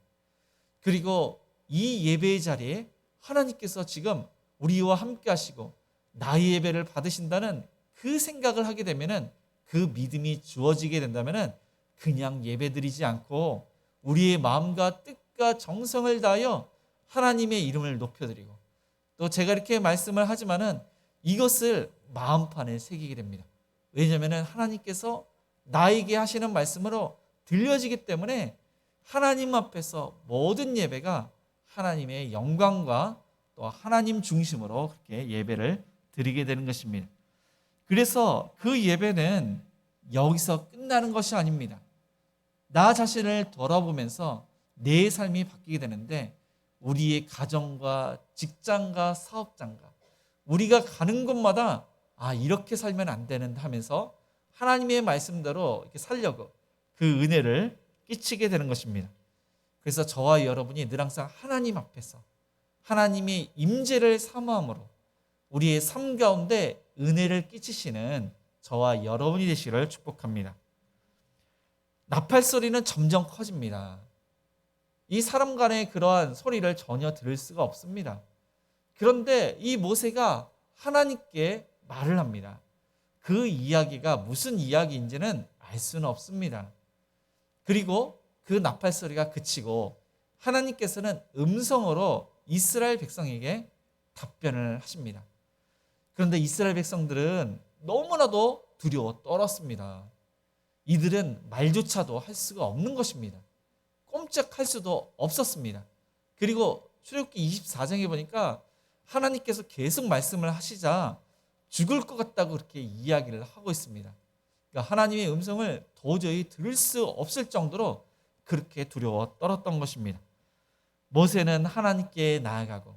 그리고 이 예배의 자리에 하나님께서 지금 우리와 함께 하시고 나의 예배를 받으신다는 그 생각을 하게 되면은, 그 믿음이 주어지게 된다면은 그냥 예배드리지 않고 우리의 마음과 뜻과 정성을 다하여 하나님의 이름을 높여드리고, 또 제가 이렇게 말씀을 하지만은 이것을 마음판에 새기게 됩니다. 왜냐하면 하나님께서 나에게 하시는 말씀으로 들려지기 때문에 하나님 앞에서 모든 예배가 하나님의 영광과 또 하나님 중심으로 그렇게 예배를 드리게 되는 것입니다. 그래서 그 예배는 여기서 끝나는 것이 아닙니다. 나 자신을 돌아보면서 내 삶이 바뀌게 되는데, 우리의 가정과 직장과 사업장과 우리가 가는 곳마다 이렇게 살면 안 되는 하면서 하나님의 말씀대로 이렇게 살려고 그 은혜를 끼치게 되는 것입니다. 그래서 저와 여러분이 늘 항상 하나님 앞에서 하나님의 임재를 사모함으로 우리의 삶 가운데 은혜를 끼치시는 저와 여러분이 되시기를 축복합니다. 나팔 소리는 점점 커집니다. 이 사람 간의 그러한 소리를 전혀 들을 수가 없습니다. 그런데 이 모세가 하나님께 말을 합니다. 그 이야기가 무슨 이야기인지는 알 수는 없습니다. 그리고 그 나팔 소리가 그치고 하나님께서는 음성으로 이스라엘 백성에게 답변을 하십니다. 그런데 이스라엘 백성들은 너무나도 두려워 떨었습니다. 이들은 말조차도 할 수가 없는 것입니다. 꼼짝할 수도 없었습니다. 그리고 출애굽기 24장에 보니까 하나님께서 계속 말씀을 하시자 죽을 것 같다고 그렇게 이야기를 하고 있습니다. 그러니까 하나님의 음성을 도저히 들을 수 없을 정도로 그렇게 두려워 떨었던 것입니다. 모세는 하나님께 나아가고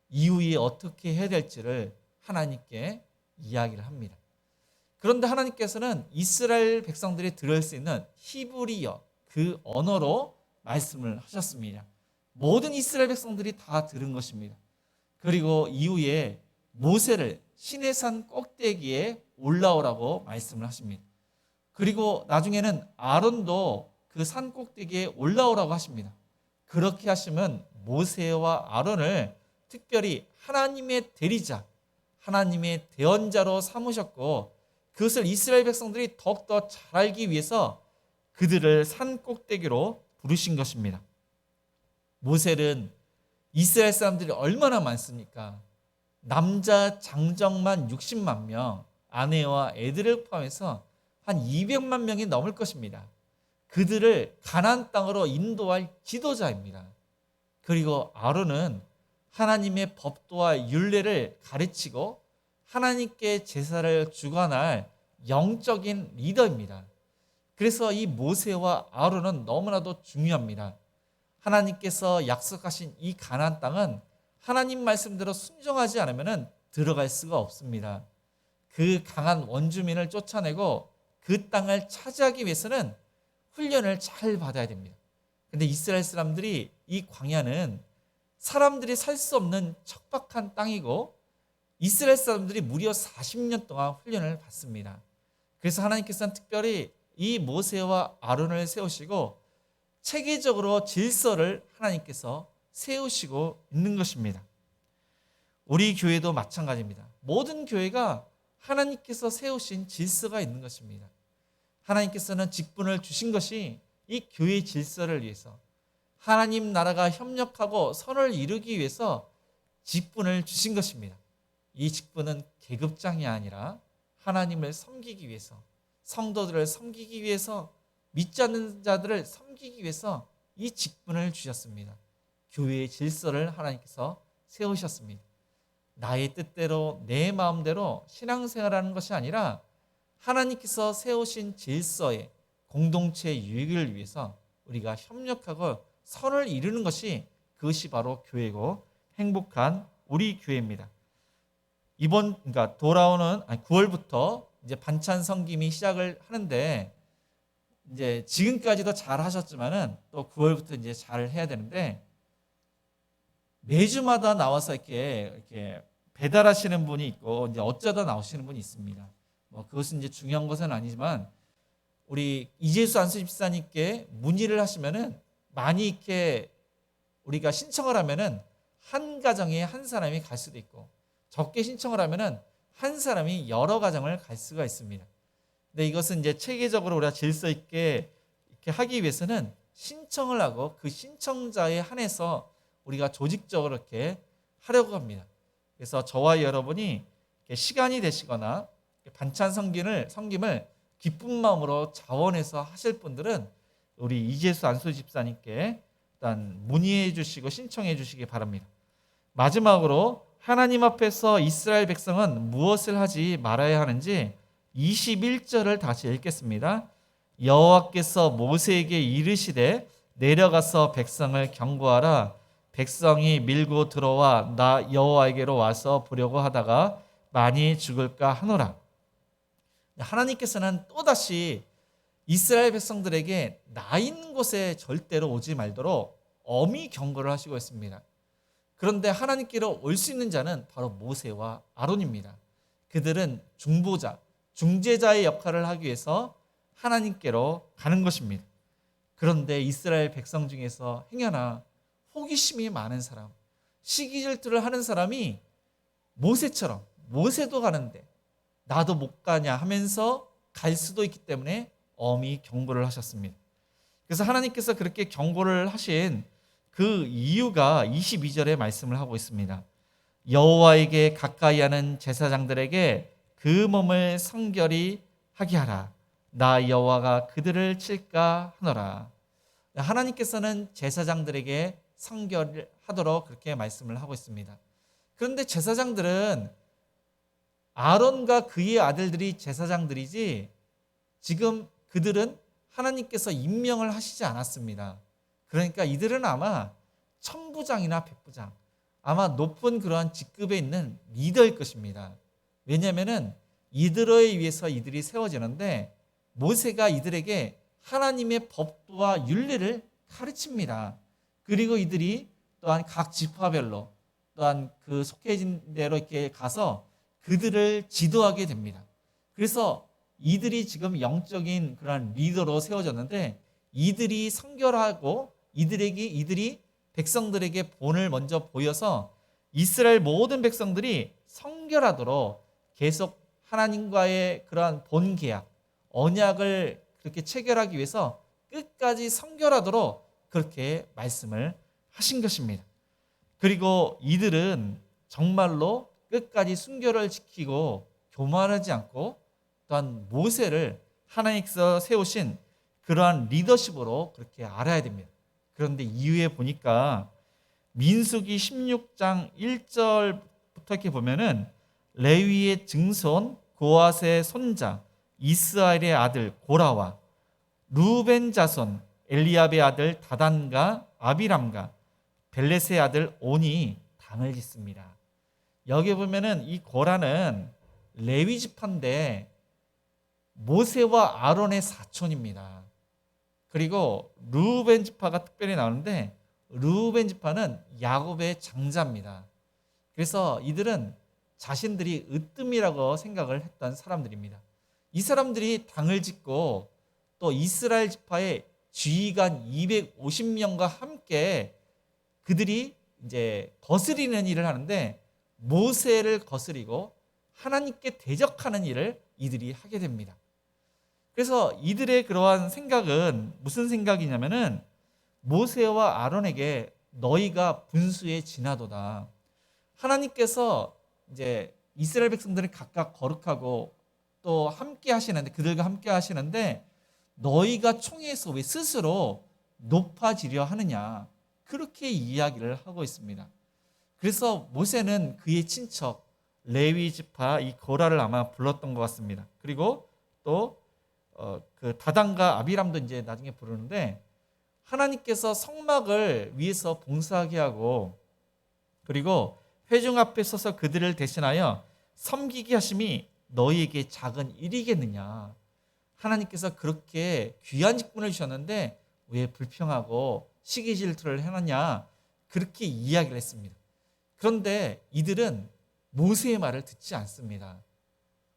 이후에 어떻게 해야 될지를 하나님께 이야기를 합니다. 그런데 하나님께서는 이스라엘 백성들이 들을 수 있는 히브리어, 그 언어로 말씀을 하셨습니다. 모든 이스라엘 백성들이 다 들은 것입니다. 그리고 이후에 모세를 시내산 꼭대기에 올라오라고 말씀을 하십니다. 그리고 나중에는 아론도 그 산 꼭대기에 올라오라고 하십니다. 그렇게 하시면 모세와 아론을 특별히 하나님의 대리자, 하나님의 대언자로 삼으셨고, 그것을 이스라엘 백성들이 더욱더 잘 알기 위해서 그들을 산 꼭대기로 부르신 것입니다. 모세는 이스라엘 사람들이 얼마나 많습니까? 남자 장정만 60만 명, 아내와 애들을 포함해서 한 200만 명이 넘을 것입니다. 그들을 가나안 땅으로 인도할 지도자입니다. 그리고 아론은 하나님의 법도와 율례를 가르치고 하나님께 제사를 주관할 영적인 리더입니다. 그래서 이 모세와 아론은 너무나도 중요합니다. 하나님께서 약속하신 이 가나안 땅은 하나님 말씀대로 순종하지 않으면 들어갈 수가 없습니다. 그 강한 원주민을 쫓아내고 그 땅을 차지하기 위해서는 훈련을 잘 받아야 됩니다. 근데 이스라엘 사람들이 이 광야는 사람들이 살 수 없는 척박한 땅이고 이스라엘 사람들이 무려 40년 동안 훈련을 받습니다. 그래서 하나님께서는 특별히 이 모세와 아론을 세우시고 체계적으로 질서를 하나님께서 세우시고 있는 것입니다. 우리 교회도 마찬가지입니다. 모든 교회가 하나님께서 세우신 질서가 있는 것입니다. 하나님께서는 직분을 주신 것이 이 교회의 질서를 위해서, 하나님 나라가 협력하고 선을 이루기 위해서 직분을 주신 것입니다. 이 직분은 계급장이 아니라 하나님을 섬기기 위해서, 성도들을 섬기기 위해서, 믿지 않는 자들을 섬기기 위해서 이 직분을 주셨습니다. 교회의 질서를 하나님께서 세우셨습니다. 나의 뜻대로 내 마음대로 신앙생활하는 것이 아니라 하나님께서 세우신 질서의 공동체의 유익을 위해서 우리가 협력하고 선을 이루는 것이, 그것이 바로 교회고 행복한 우리 교회입니다. 그러니까 돌아오는 9월부터 이제 반찬 섬김이 시작을 하는데 이제 지금까지도 잘 하셨지만은 또 9월부터 이제 잘 해야 되는데 매주마다 나와서 이렇게 배달하시는 분이 있고 이제 어쩌다 나오시는 분이 있습니다. 뭐 그것은 이제 중요한 것은 아니지만 우리 이재수 안수 집사님께 문의를 하시면은 많이 이렇게 우리가 신청을 하면은 한 가정에 한 사람이 갈 수도 있고 적게 신청을 하면은 한 사람이 여러 가정을 갈 수가 있습니다. 근데 이것은 이제 체계적으로 우리가 질서 있게 이렇게 하기 위해서는 신청을 하고 그 신청자에 한해서 우리가 조직적으로 이렇게 하려고 합니다. 그래서 저와 여러분이 시간이 되시거나 반찬 섬김을 기쁜 마음으로 자원해서 하실 분들은 우리 이재수 안수 집사님께 일단 문의해 주시고 신청해 주시기 바랍니다. 마지막으로 하나님 앞에서 이스라엘 백성은 무엇을 하지 말아야 하는지 21절을 다시 읽겠습니다. 여호와께서 모세에게 이르시되 내려가서 백성을 경고하라. 백성이 밀고 들어와 나 여호와에게로 와서 보려고 하다가 많이 죽을까 하노라. 하나님께서는 또다시 이스라엘 백성들에게 나 있는 곳에 절대로 오지 말도록 엄히 경고를 하시고 있습니다. 그런데 하나님께로 올 수 있는 자는 바로 모세와 아론입니다. 그들은 중보자, 중재자의 역할을 하기 위해서 하나님께로 가는 것입니다. 그런데 이스라엘 백성 중에서 행여나 호기심이 많은 사람, 시기질투를 하는 사람이 모세처럼 모세도 가는데 나도 못 가냐 하면서 갈 수도 있기 때문에 엄히 경고를 하셨습니다. 그래서 하나님께서 그렇게 경고를 하신 그 이유가 22절에 말씀을 하고 있습니다. 여호와에게 가까이 하는 제사장들에게 그 몸을 성결히 하게 하라. 나 여호와가 그들을 칠까 하노라. 하나님께서는 제사장들에게 성결하도록 그렇게 말씀을 하고 있습니다. 그런데 제사장들은 아론과 그의 아들들이 제사장들이지 지금 그들은 하나님께서 임명을 하시지 않았습니다. 그러니까 이들은 아마 천부장이나 백부장, 아마 높은 그러한 직급에 있는 리더일 것입니다. 왜냐하면 이들에 의해서 이들이 세워지는데 모세가 이들에게 하나님의 법도와 율례를 가르칩니다. 그리고 이들이 또한 각 지파별로 또한 그 속해진 대로 이렇게 가서 그들을 지도하게 됩니다. 그래서 이들이 지금 영적인 그런 리더로 세워졌는데 이들이 성결하고 이들이 백성들에게 본을 먼저 보여서 이스라엘 모든 백성들이 성결하도록 계속 하나님과의 그러한 본 계약, 언약을 그렇게 체결하기 위해서 끝까지 성결하도록 그렇게 말씀을 하신 것입니다. 그리고 이들은 정말로 끝까지 순결을 지키고 교만하지 않고 또한 모세를 하나님께서 세우신 그러한 리더십으로 그렇게 알아야 됩니다. 그런데 이후에 보니까 민수기 16장 1절부터 이렇게 보면은 레위의 증손 고앗의 손자 이스라엘의 아들 고라와 루벤 자손 엘리압의 아들 다단과 아비람과 벨렛의 아들 온이 당을 짓습니다. 여기 보면은 이 고라는 레위 지파인데 모세와 아론의 사촌입니다. 그리고 루벤 지파가 특별히 나오는데 루벤 지파는 야곱의 장자입니다. 그래서 이들은 자신들이 으뜸이라고 생각을 했던 사람들입니다. 이 사람들이 당을 짓고 또 이스라엘 지파의 지휘관 250명과 함께 그들이 이제 거스리는 일을 하는데 모세를 거스리고 하나님께 대적하는 일을 이들이 하게 됩니다. 그래서 이들의 그러한 생각은 무슨 생각이냐면은 모세와 아론에게 너희가 분수에 지나도다. 하나님께서 이제 이스라엘 백성들을 각각 거룩하고 또 함께 하시는데 그들과 함께 하시는데 너희가 총회에서 왜 스스로 높아지려 하느냐 그렇게 이야기를 하고 있습니다. 그래서 모세는 그의 친척 레위 지파 이 고라를 아마 불렀던 것 같습니다. 그리고 또 그 다단과 아비람도 이제 나중에 부르는데 하나님께서 성막을 위해서 봉사하게 하고 그리고 회중 앞에 서서 그들을 대신하여 섬기게 하심이 너희에게 작은 일이겠느냐. 하나님께서 그렇게 귀한 직분을 주셨는데 왜 불평하고 시기 질투를 해놨냐. 그렇게 이야기를 했습니다. 그런데 이들은 모세의 말을 듣지 않습니다.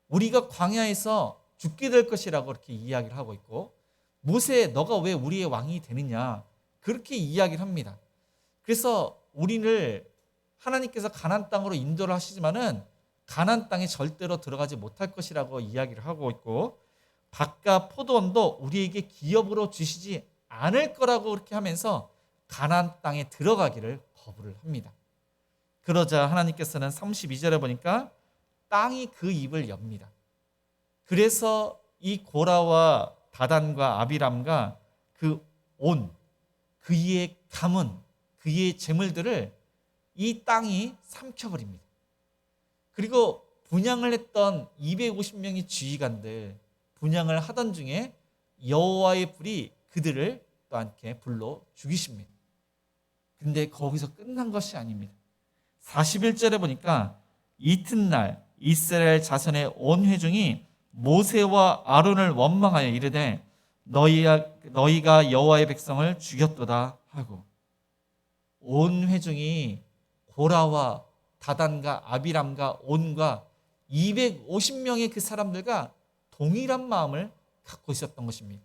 우리가 광야에서 죽게 될 것이라고 그렇게 이야기를 하고 있고, 모세 너가 왜 우리의 왕이 되느냐 그렇게 이야기를 합니다. 그래서 우리를 하나님께서 가나안 땅으로 인도를 하시지만은 가나안 땅에 절대로 들어가지 못할 것이라고 이야기를 하고 있고, 밭과 포도원도 우리에게 기업으로 주시지 않을 거라고 그렇게 하면서 가나안 땅에 들어가기를 거부를 합니다. 그러자 하나님께서는 32절에 보니까 땅이 그 입을 엽니다. 그래서 이 고라와 다단과 아비람과 그의 가문, 그의 재물들을 이 땅이 삼켜버립니다. 그리고 분양을 했던 250명의 지휘관들, 분양을 하던 중에 여호와의 불이 그들을 또 함께 불로 죽이십니다. 근데 거기서 끝난 것이 아닙니다. 41절에 보니까 이튿날 이스라엘 자손의 온 회중이 모세와 아론을 원망하여 이르되 너희가 여호와의 백성을 죽였도다 하고, 온 회중이 고라와 다단과 아비람과 온과 250명의 그 사람들과 동일한 마음을 갖고 있었던 것입니다.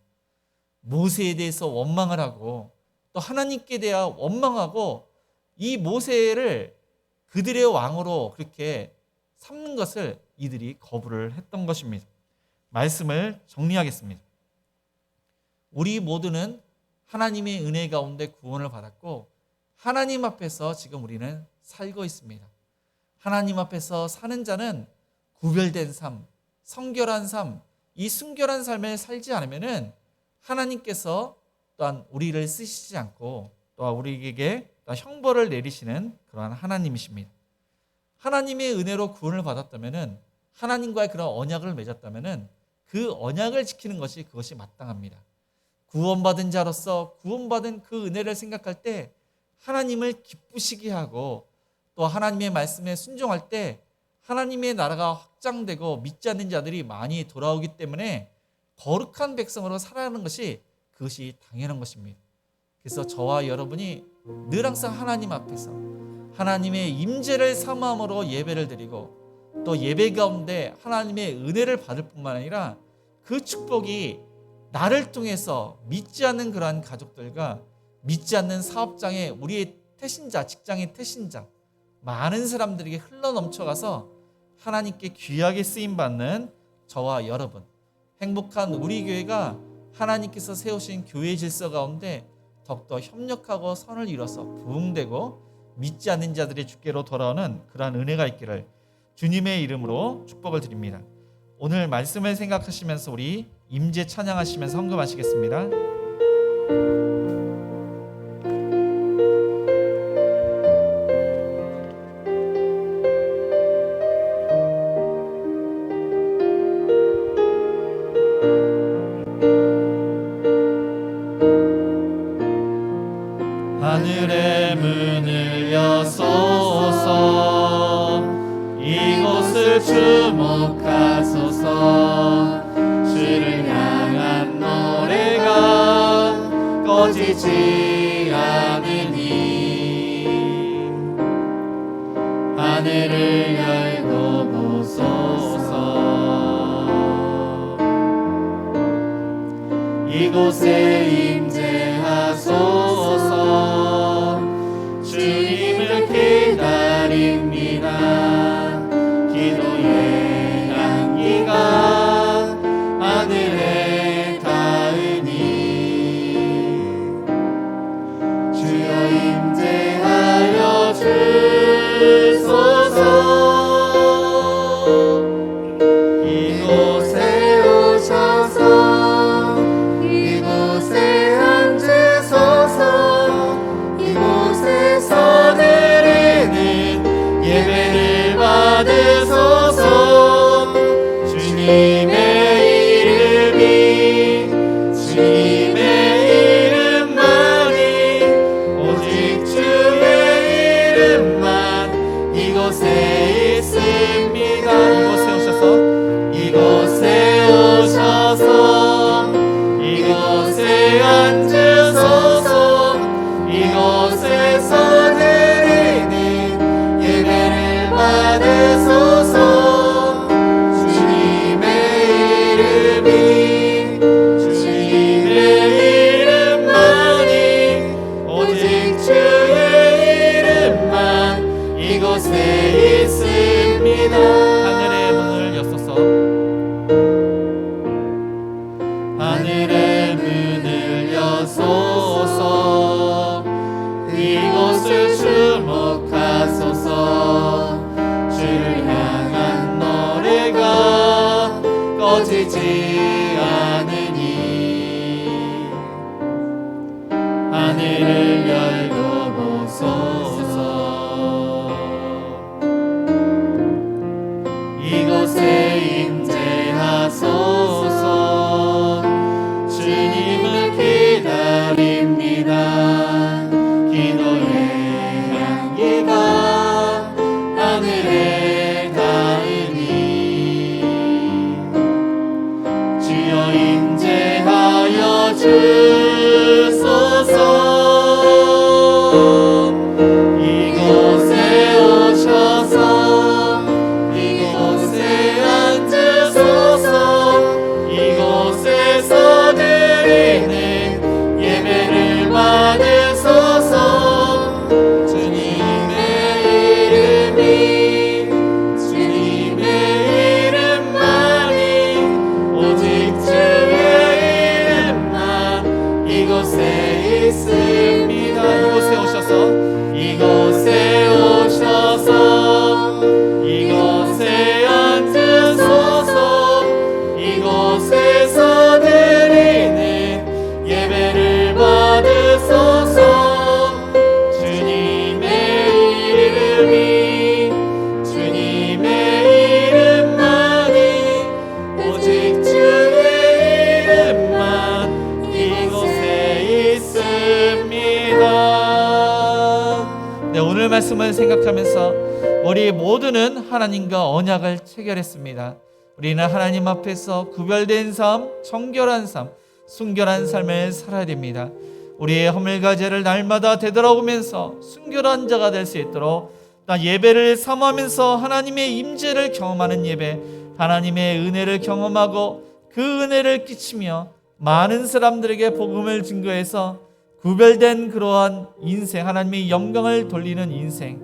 모세에 대해서 원망을 하고 또 하나님께 대하여 원망하고 이 모세를 그들의 왕으로 그렇게 삼는 것을 이들이 거부를 했던 것입니다. 말씀을 정리하겠습니다. 우리 모두는 하나님의 은혜 가운데 구원을 받았고 하나님 앞에서 지금 우리는 살고 있습니다. 하나님 앞에서 사는 자는 구별된 삶, 성결한 삶, 이 순결한 삶을 살지 않으면은 하나님께서 또한 우리를 쓰시지 않고 또한 우리에게 형벌을 내리시는 그러한 하나님이십니다. 하나님의 은혜로 구원을 받았다면은, 하나님과의 그런 언약을 맺었다면은 그 언약을 지키는 것이 그것이 마땅합니다. 구원받은 자로서 구원받은 그 은혜를 생각할 때 하나님을 기쁘시게 하고 또 하나님의 말씀에 순종할 때 하나님의 나라가 확장되고 믿지 않는 자들이 많이 돌아오기 때문에 거룩한 백성으로 살아가는 것이 그것이 당연한 것입니다. 그래서 저와 여러분이 늘 항상 하나님 앞에서 하나님의 임재를 사모함으로 예배를 드리고 또 예배 가운데 하나님의 은혜를 받을 뿐만 아니라 그 축복이 나를 통해서 믿지 않는 그러한 가족들과 믿지 않는 사업장에 우리의 태신자, 직장의 태신자 많은 사람들에게 흘러 넘쳐가서 하나님께 귀하게 쓰임받는 저와 여러분, 행복한 우리 교회가 하나님께서 세우신 교회 질서 가운데 더욱더 협력하고 선을 이뤄서 부흥되고 믿지 않는 자들의 주께로 돌아오는 그러한 은혜가 있기를 주님의 이름으로 축복을 드립니다. 오늘 말씀을 생각하시면서 우리 임재 찬양하시면서 헌금하시겠습니다. 하늘의 문을 여소서, 이곳을 주목하소서. 주를 향한 노래가 꺼지지 않으니 하늘을 열고 보소서. 이곳에 임재하소서. 주님을 기다립니다. 기도의 향기가 하늘에 닿으니 주여 임재하여 주소서. 이곳에 오셔서 이곳에 꺼지지 않으니 하늘을 열고 보소서. 이곳에 임재하소서. 주님을 기다립니다. 기도의 향기가 하늘에 닿으니 주여 임재하여 주소서. 이곳에 오셔서 이곳에 앉으소서. 이곳에서 드리는 예배를 받으소서. 주님의 이름이 주님의 이름만이 오직 주의 이름만 이곳에 있습니다. 이곳에 오셔서 이곳에 오셔서 이곳에 앉으소서. 이곳에서 드리는 예배를 받으소서. 주님의 이름이 주님의 이름만이 오직 주의 이름만 이곳에 있습니다. 네, 오늘 말씀을 생각하면서 우리 모두는 하나님과 언약을 체결했습니다. 우리는 하나님 앞에서 구별된 삶, 정결한 삶, 순결한 삶을 살아야 됩니다. 우리의 허물과 죄를 날마다 되돌아보면서 순결한 자가 될 수 있도록 예배를 사모하면서 하나님의 임재를 경험하는 예배, 하나님의 은혜를 경험하고 그 은혜를 끼치며 많은 사람들에게 복음을 증거해서 구별된 그러한 인생, 하나님의 영광을 돌리는 인생,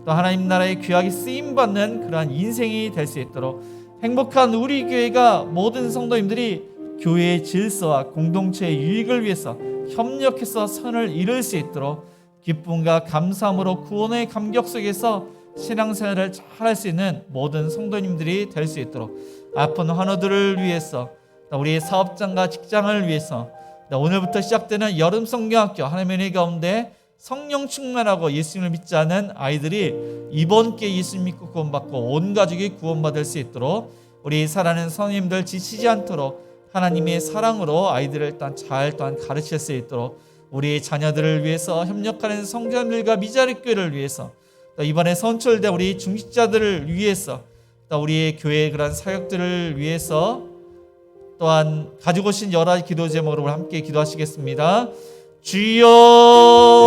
또 하나님 나라의 귀하게 쓰임받는 그러한 인생이 될 수 있도록 행복한 우리 교회가 모든 성도님들이 교회의 질서와 공동체의 유익을 위해서 협력해서 선을 이룰 수 있도록 기쁨과 감사함으로 구원의 감격 속에서 신앙생활을 잘할 수 있는 모든 성도님들이 될 수 있도록 아픈 환우들을 위해서 우리의 사업장과 직장을 위해서 오늘부터 시작되는 여름 성경학교 하나님의 은혜 가운데 성령 충만하고 예수님을 믿지 않은 아이들이 이번 기회에 예수님 믿고 구원받고 온 가족이 구원받을 수 있도록 우리 사랑하는 성도님들 지치지 않도록 하나님의 사랑으로 아이들을 일단 잘 또한 가르칠 수 있도록 우리의 자녀들을 위해서 협력하는 성도님들과 미자리 교회를 위해서 또 이번에 선출된 우리 중직자들을 위해서 또 우리의 교회의 그런 사역들을 위해서 또한 가지고 오신 여러 가지 기도 제목으로 함께 기도하시겠습니다. 주여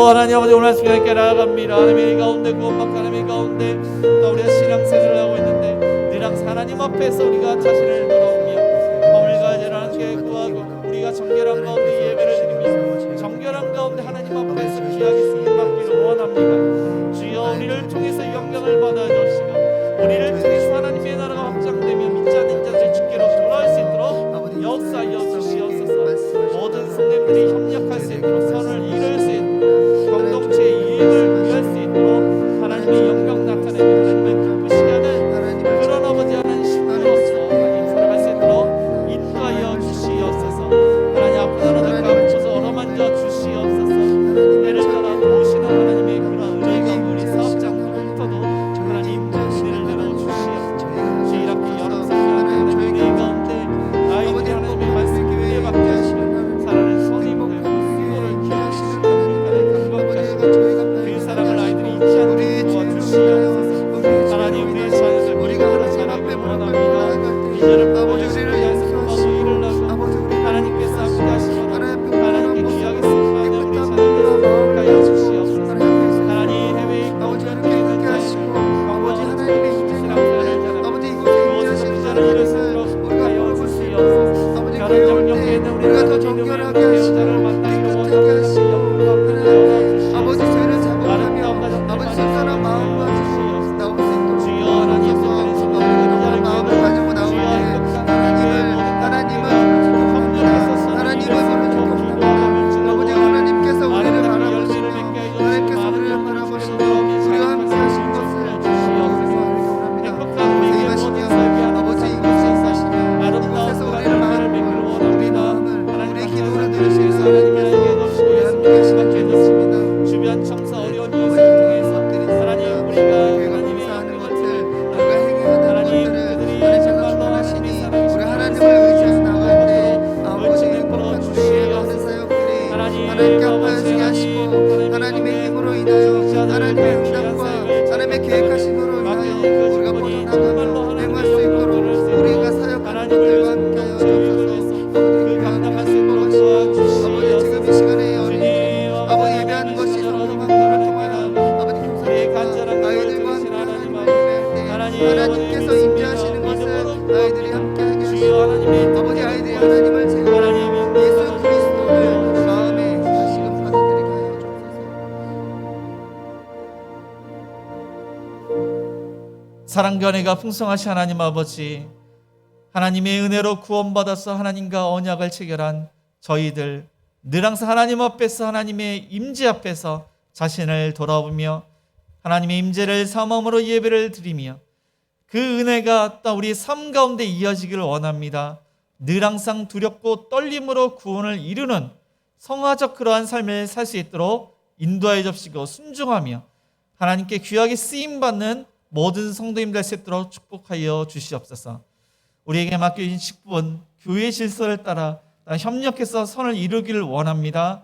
하나님 아버지 오늘 말씀 함께 나아갑니다. 하나님의 가운데 구원받고 하나님의 가운데 또 우리가 신앙생활을 하고 있는데 늘 항상 하나님 앞에서 우리가 자신을 돌아오며 허물과 죄를 함께 구하고 우리가 정결한 가운데 예배를 드리며 정결한 가운데 하나님 앞에서 귀하게 쓰임받기를 원합니다. 주여 우리를 통해서 영광을 받아 주시고 우리를 통해서 하나님의 나라가 확장되며 믿지 않는 자들 주께로 돌아올 수 있도록 역사하여 주시옵소서. 모든 성도님들이 협력할 수 있도록 선을 이룰 수 있도록 공동체의 이익을 위할 수 있도록 하나님의 영광 나타내며 하나님을 기쁘시게 하는 그런 아버지 하나님 신부로서 하나님 살아갈 수 있도록 인도하여 주시옵소서. 하나님 아픈 하나님과 아프셔서 어루만져 주시옵소서. 때를 따라 도우시는 하나님의 그런 은혜가 우리 사업장터도 하나님 은혜를 내려 주시옵소서. 주일학교 여름 성경학교 은혜 가운데 아이들이 하나님의 말씀 은혜 받게 하시고 사랑하는 성인들 수고를 기억하시고 감격하시고 그 사랑을 아이들이 잊지 않도록 도와주시옵소서. 하나님 우리의 자녀들 우리가 자라기를 원합니다. 이제는 아버지를 위해서 하고 일을 하고 하나님께서 함께 하시고 하나님께 귀하게 쓰임받는 우리 자녀들 가여 주시옵소서. 하나님 해외에 있고 함께 있는 자녀들 아버지 하나님의 신앙생활을 잘하고 그곳에서 비전을 이룰 수 있도록 가여 주시옵소서. 결혼 정경에 있는 우리 가족 정결하게 배우자를 만나기를 원합니다. 아버지 죄를 사모하며 아버지 신선한 마음과 나올 수 있도록 주여 하나님 마음을 가지고 나올 때 하나님의 아버지 아이들이 하나님을 생각하며 예수 그리스도를 마음에 다시금 받아들이게 하여 주옵소서. 사랑과 은혜가 풍성하신 하나님 아버지, 하나님의 은혜로 구원받아서 하나님과 언약을 체결한 저희들 늘 항상 하나님 앞에서 하나님의 임재 앞에서 자신을 돌아보며 하나님의 임재를 사모함으로 예배를 드리며 그 은혜가 또 우리 삶 가운데 이어지기를 원합니다. 늘 항상 두렵고 떨림으로 구원을 이루는 성화적 그러한 삶을 살 수 있도록 인도하여 주시고 순종하며 하나님께 귀하게 쓰임받는 모든 성도님 될 수 있도록 축복하여 주시옵소서. 우리에게 맡겨진 직분, 교회 질서를 따라 협력해서 선을 이루기를 원합니다.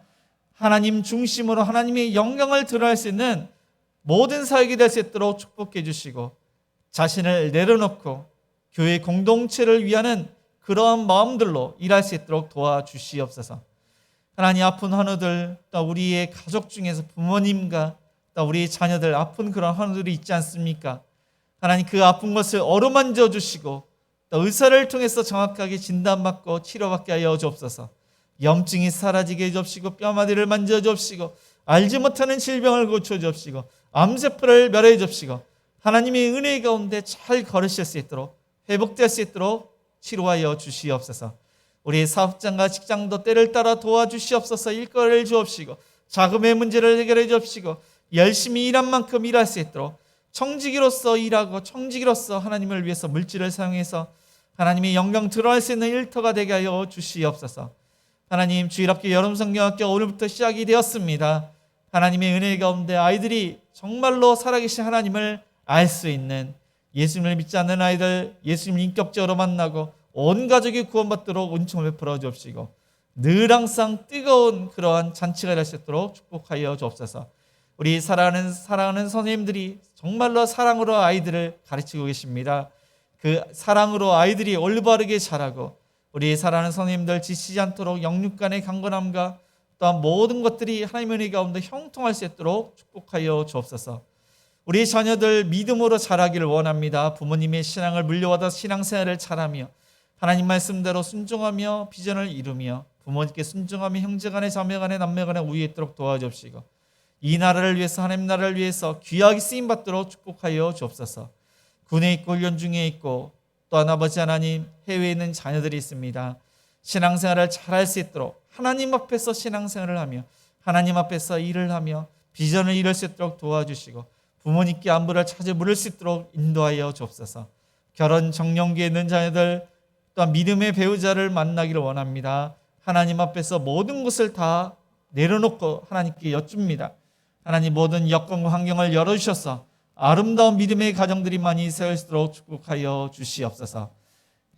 하나님 중심으로 하나님의 영광을 드러낼 수 있는 모든 사역이 될 수 있도록 축복해 주시고 자신을 내려놓고 교회 공동체를 위하는 그러한 마음들로 일할 수 있도록 도와주시옵소서. 하나님 아픈 환우들, 또 우리의 가족 중에서 부모님과 또 우리 자녀들 아픈 그런 환우들이 있지 않습니까? 하나님 그 아픈 것을 어루만져 주시고 또 의사를 통해서 정확하게 진단받고 치료받게 하여 주옵소서. 염증이 사라지게 해 주옵시고 뼈마디를 만져 주옵시고 알지 못하는 질병을 고쳐 주옵시고 암세포를 멸해 주옵시고 하나님의 은혜 가운데 잘 걸으실 수 있도록 회복될 수 있도록 치료하여 주시옵소서. 우리 사업장과 직장도 때를 따라 도와주시옵소서. 일거리를 주옵시고 자금의 문제를 해결해 주옵시고 열심히 일한 만큼 일할 수 있도록 청지기로서 일하고 청지기로서 하나님을 위해서 물질을 사용해서 하나님의 영광 드러날 수 있는 일터가 되게 하여 주시옵소서. 하나님 주일학교 여름성경학교 오늘부터 시작이 되었습니다. 하나님의 은혜 가운데 아이들이 정말로 살아계신 하나님을 알 수 있는 예수님을 믿지 않는 아이들 예수님을 인격적으로 만나고 온 가족이 구원받도록 은총을 베풀어 주옵시고 늘 항상 뜨거운 그러한 잔치가 될 수 있도록 축복하여 주옵소서. 우리 사랑하는 선생님들이 정말로 사랑으로 아이들을 가르치고 계십니다. 그 사랑으로 아이들이 올바르게 자라고 우리 사랑하는 선생님들 지치지 않도록 영육간의 강건함과 또한 모든 것들이 하나님의 은혜 가운데 형통할 수 있도록 축복하여 주옵소서. 우리 자녀들 믿음으로 자라기를 원합니다. 부모님의 신앙을 물려받아 신앙생활을 잘하며 하나님 말씀대로 순종하며 비전을 이루며 부모님께 순종하며 형제간에 자매간에 남매간에 우위에 있도록 도와주옵시고 이 나라를 위해서 하나님 나라를 위해서 귀하게 쓰임받도록 축복하여 주옵소서. 군에 있고 훈련 중에 있고 또한 아버지 하나님 해외에 있는 자녀들이 있습니다. 신앙생활을 잘할 수 있도록 하나님 앞에서 신앙생활을 하며 하나님 앞에서 일을 하며 비전을 이룰 수 있도록 도와주시고 부모님께 안부를 찾아 물을 수 있도록 인도하여 주옵소서. 결혼 정령기에 있는 자녀들 또한 믿음의 배우자를 만나기를 원합니다. 하나님 앞에서 모든 것을 다 내려놓고 하나님께 여쭙니다. 하나님 모든 여건과 환경을 열어주셔서 아름다운 믿음의 가정들이 많이 세워지도록 축복하여 주시옵소서.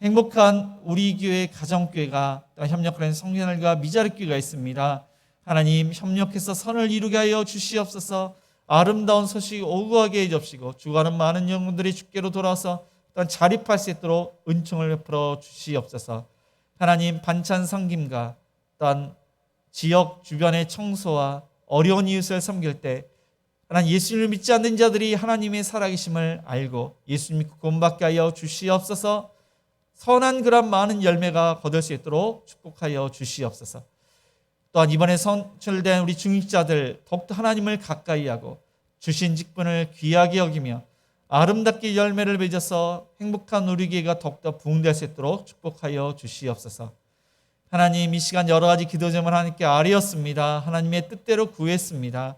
행복한 우리 교회 가정교회가 협력하는 성전을과 미자립교회가 있습니다. 하나님 협력해서 선을 이루게 하여 주시옵소서. 아름다운 소식 오구하게 해주시고 죽어가는 많은 영혼들이 주께로 돌아와서 또한 자립할 수 있도록 은총을 베풀어 주시옵소서. 하나님 반찬 섬김과 또한 지역 주변의 청소와 어려운 이웃을 섬길 때 하나님 예수님을 믿지 않는 자들이 하나님의 살아계심을 알고 예수님 믿고 구원받게 하여 주시옵소서. 선한 그런 많은 열매가 거둘 수 있도록 축복하여 주시옵소서. 또한 이번에 선출된 우리 중직자들 더욱더 하나님을 가까이 하고 주신 직분을 귀하게 여기며 아름답게 열매를 맺어서 행복한 우리 교회가 더욱더 부흥될 수 있도록 축복하여 주시옵소서. 하나님 이 시간 여러 가지 기도 제목을 하나님께 아뢰었습니다. 하나님의 뜻대로 구했습니다.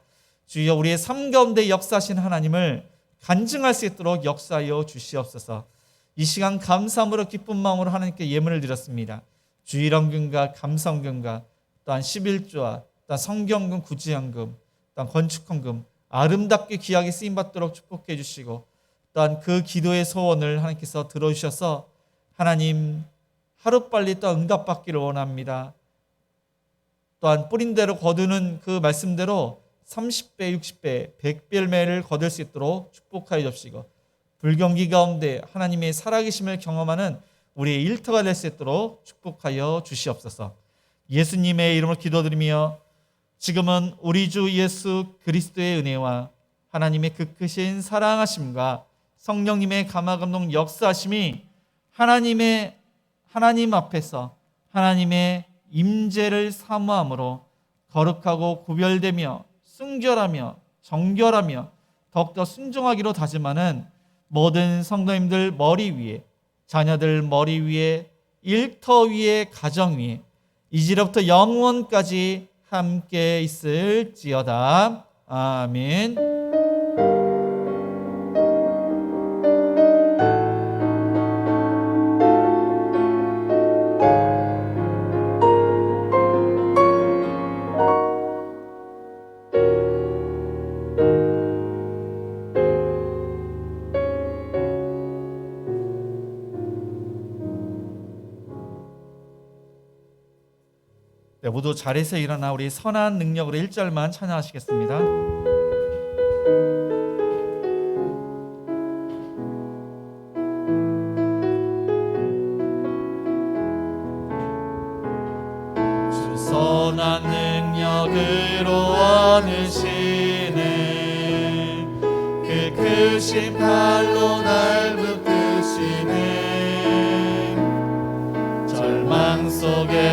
주여 우리의 삶 가운데 역사하신 하나님을 간증할 수 있도록 역사하여 주시옵소서. 이 시간 감사함으로 기쁜 마음으로 하나님께 예물을 드렸습니다. 주일헌금과 감사헌금과 또한 11조와 또한 성경금, 구제헌금, 또한 건축헌금 아름답게 귀하게 쓰임받도록 축복해 주시고 또한 그 기도의 소원을 하나님께서 들어주셔서 하나님 하루빨리 또 응답받기를 원합니다. 또한 뿌린 대로 거두는 그 말씀대로 30배, 60배, 100배 열매를 거둘 수 있도록 축복하여 주시고 불경기 가운데 하나님의 살아계심을 경험하는 우리의 일터가 될 수 있도록 축복하여 주시옵소서. 예수님의 이름으로 기도드리며 지금은 우리 주 예수 그리스도의 은혜와 하나님의 그 크신 사랑하심과 성령님의 감화감동 역사하심이 하나님 앞에서 하나님의 임재를 사모함으로 거룩하고 구별되며 순결하며 정결하며 더욱더 순종하기로 다짐하는 모든 성도님들 머리 위에, 자녀들 머리 위에, 일터 위에, 가정 위에 이제로부터 영원까지 함께 있을지어다. 아멘. 네, 모두 자리에서 일어나 우리 선한 능력으로 1절만 찬양하시겠습니다. 주 선한 능력으로 얻으시네 그 크신 팔로 날 붙드시네 절망 속에